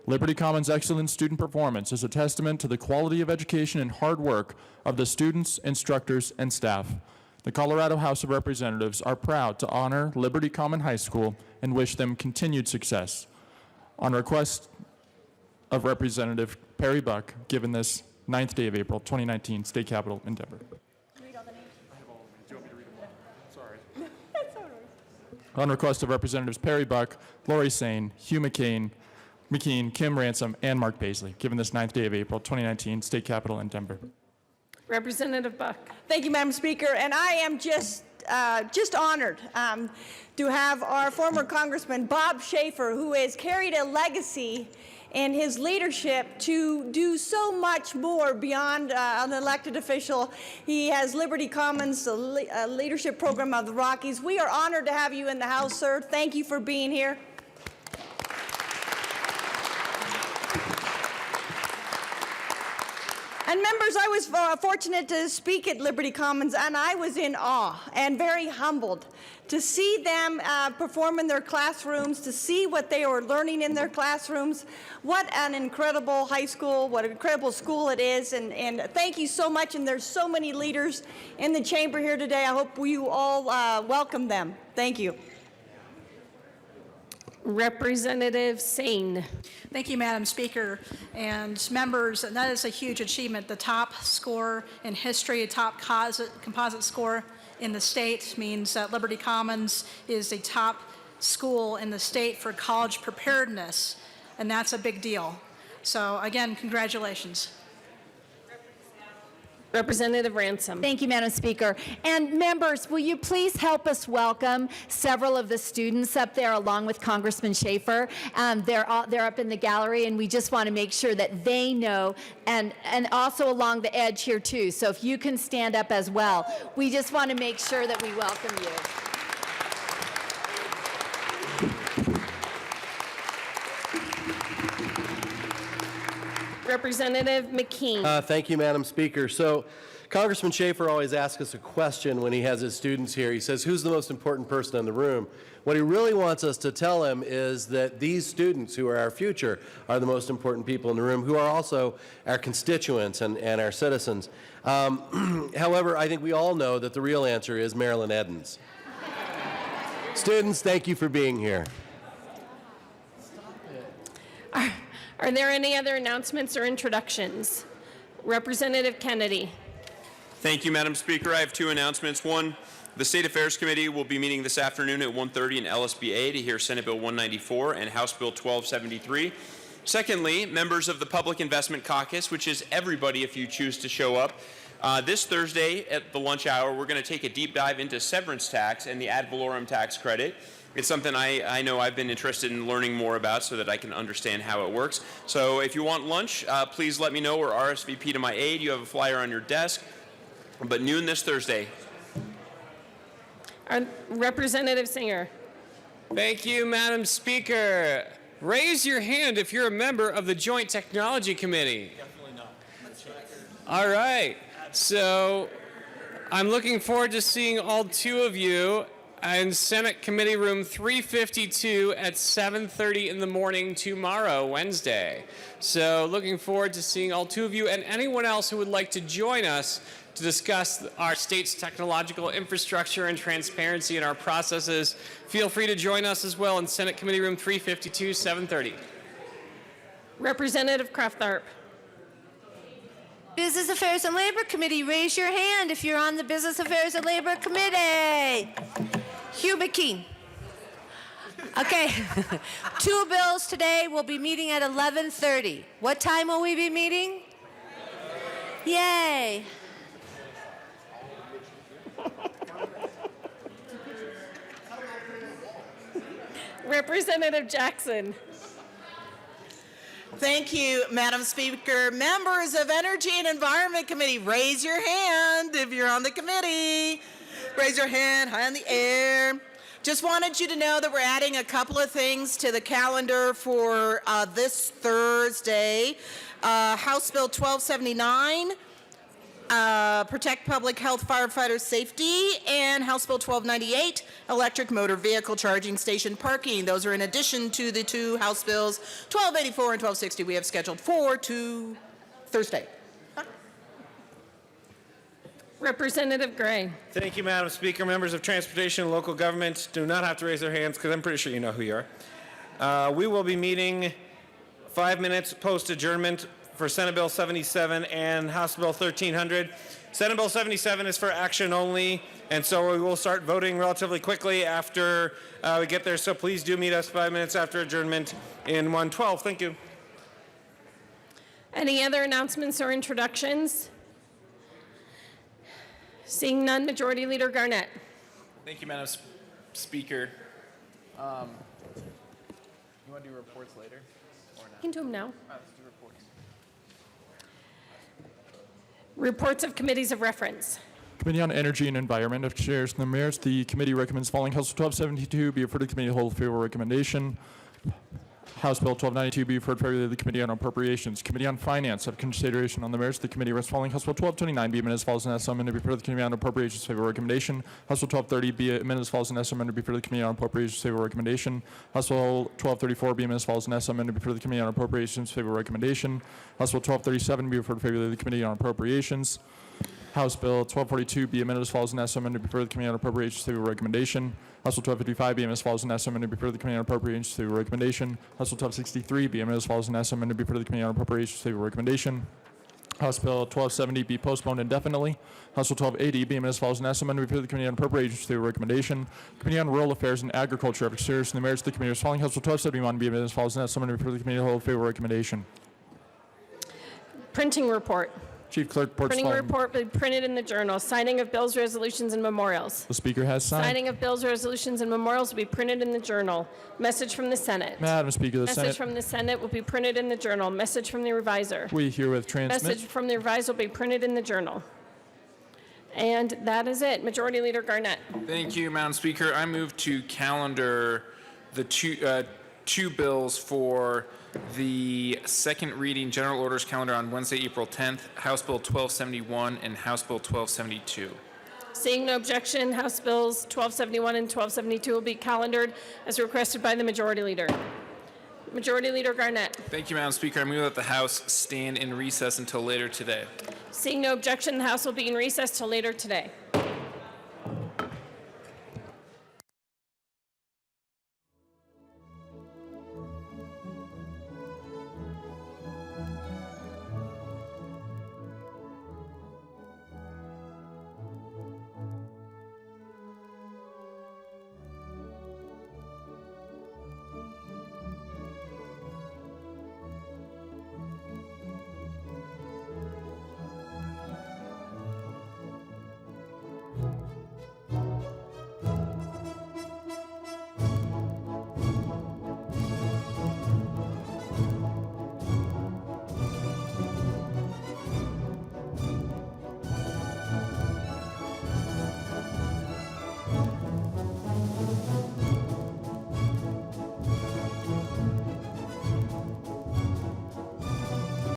Liberty Common's excellent student performance is a testament to the quality of education and hard work of the students, instructors, and staff. The Colorado House of Representatives are proud to honor Liberty Common High School and wish them continued success. On request of Representative Perry Buck, given this 9th day of April, 2019, State Capitol in Denver. On request of Representatives Perry Buck, Lori Sane, Hugh McKean, Kim Ransom, and Mark Paisley, given this 9th day of April, 2019, State Capitol in Denver. Representative Buck. Thank you, Madam Speaker, and I am just honored to have our former Congressman Bob Schaefer, who has carried a legacy in his leadership to do so much more beyond an elected official. He has Liberty Commons, the leadership program of the Rockies. We are honored to have you in the House, sir. Thank you for being here. And members, I was fortunate to speak at Liberty Commons, and I was in awe and very humbled to see them perform in their classrooms, to see what they were learning in their classrooms. What an incredible high school, what an incredible school it is, and thank you so much. And there's so many leaders in the chamber here today. I hope you all welcome them. Thank you. Representative Sane. Thank you, Madam Speaker. And members, that is a huge achievement. The top score in history, a top composite score in the state means that Liberty Commons is a top school in the state for college preparedness, and that's a big deal. So again, congratulations. Representative Ransom. Thank you, Madam Speaker. And members, will you please help us welcome several of the students up there along with Congressman Schaefer. They're up in the gallery, and we just want to make sure that they know, and also along the edge here too. So if you can stand up as well, we just want to make sure that we welcome you. Representative McKean. Thank you, Madam Speaker. So Congressman Schaefer always asks us a question when he has his students here. He says, who's the most important person in the room? What he really wants us to tell him is that these students, who are our future, are the most important people in the room, who are also our constituents and our citizens. However, I think we all know that the real answer is Marilyn Edens. Students, thank you for being here. Are there any other announcements or introductions? Representative Kennedy. Thank you, Madam Speaker. I have two announcements. One, the State Affairs Committee will be meeting this afternoon at 1:30 in LSBA to hear Senate Bill 194 and House Bill 1273. Secondly, members of the Public Investment Caucus, which is everybody if you choose to show up, this Thursday at the lunch hour, we're going to take a deep dive into severance tax and the ad valorem tax credit. It's something I know I've been interested in learning more about so that I can understand how it works. So if you want lunch, please let me know or RSVP to my aide. You have a flyer on your desk. But noon this Thursday. Representative Singer. Thank you, Madam Speaker. Raise your hand if you're a member of the Joint Technology Committee. Definitely not. All right. So I'm looking forward to seeing all two of you in Senate Committee Room 352 at 7:30 in the morning tomorrow, Wednesday. So looking forward to seeing all two of you and anyone else who would like to join us to discuss our state's technological infrastructure and transparency in our processes. Feel free to join us as well in Senate Committee Room 352, 7:30. Representative Kraftharp. Business Affairs and Labor Committee, raise your hand if you're on the Business Affairs and Labor Committee. Hugh McKean. Okay. Two bills today. We'll be meeting at 11:30. What time will we be meeting? Yay. Representative Jackson. Thank you, Madam Speaker. Members of Energy and Environment Committee, raise your hand if you're on the committee. Raise your hand high in the air. Just wanted you to know that we're adding a couple of things to the calendar for this Thursday. House Bill 1279, Protect Public Health Firefighter Safety, and House Bill 1298, Electric Motor Vehicle Charging Station Parking. Those are in addition to the two House Bills 1284 and 1260 we have scheduled for Thursday. Representative Gray. Thank you, Madam Speaker. Members of Transportation and Local Government do not have to raise their hands because I'm pretty sure you know who you are. We will be meeting 5 minutes post-adjournment for Senate Bill 77 and House Bill 1300. Senate Bill 77 is for action only, and so we will start voting relatively quickly after we get there. So please do meet us 5 minutes after adjournment in 112. Thank you. Any other announcements or introductions? Seeing none, Majority Leader Garnett. Thank you, Madam Speaker. You want to do reports later? Or You can do them now. let's do reports. Reports of committees of reference. Committee on Energy and Environment. Of Chairs and the Mayors, the committee recommends following House Bill 1272 be referred to the committee to hold favorable recommendation. House Bill 1292 be referred favorably to the Committee on Appropriations. Committee on Finance. Of consideration on the merits, the committee recommends following House Bill 1229 be amended as follows and as amended be referred to the Committee on Appropriations favorable recommendation. House Bill 1230 be amended as follows and as amended be referred to the Committee on Appropriations favorable recommendation. House Bill 1234 be amended as follows and as amended be referred to the Committee on Appropriations favorable recommendation. House Bill 1237 be referred favorably to the Committee on Appropriations. House Bill 1242 be amended as follows and as amended be referred to the Committee on Appropriations favorable recommendation. House Bill 1255 be amended as follows and as amended be referred to the Committee on Appropriations favorable recommendation. House Bill 1263 be amended as follows and as amended be referred to the Committee on Appropriations favorable recommendation. House Bill 1270 be postponed indefinitely. House Bill 1280 be amended as follows and as amended be referred to the Committee on Appropriations favorable recommendation. Committee on Rural Affairs and Agriculture. Of Chairs and the merits of the committee is following House Bill 1271 be amended as follows and as amended be referred to the Committee on favorable recommendation. Printing report. Chief Clerk reports Printing following. report will be printed in the journal. Signing of bills, resolutions, and memorials. The Speaker has signed. Signing of bills, resolutions, and memorials will be printed in the journal. Message from the Senate. Madam Speaker, the Message Senate. from the Senate will be printed in the journal. Message from the reviser. We herewith transmit. Message from the reviser will be printed in the journal. And that is it. Majority Leader Garnett. Thank you, Madam Speaker. I move to calendar the two bills for the second reading general orders calendar on Wednesday, April 10th, House Bill 1271 and House Bill 1272. Seeing no objection, House Bills 1271 and 1272 will be calendared as requested by the Majority Leader. Majority Leader Garnett. Thank you, Madam Speaker. I move that the House stand in recess until later today. Seeing no objection, the House will be in recess till later today.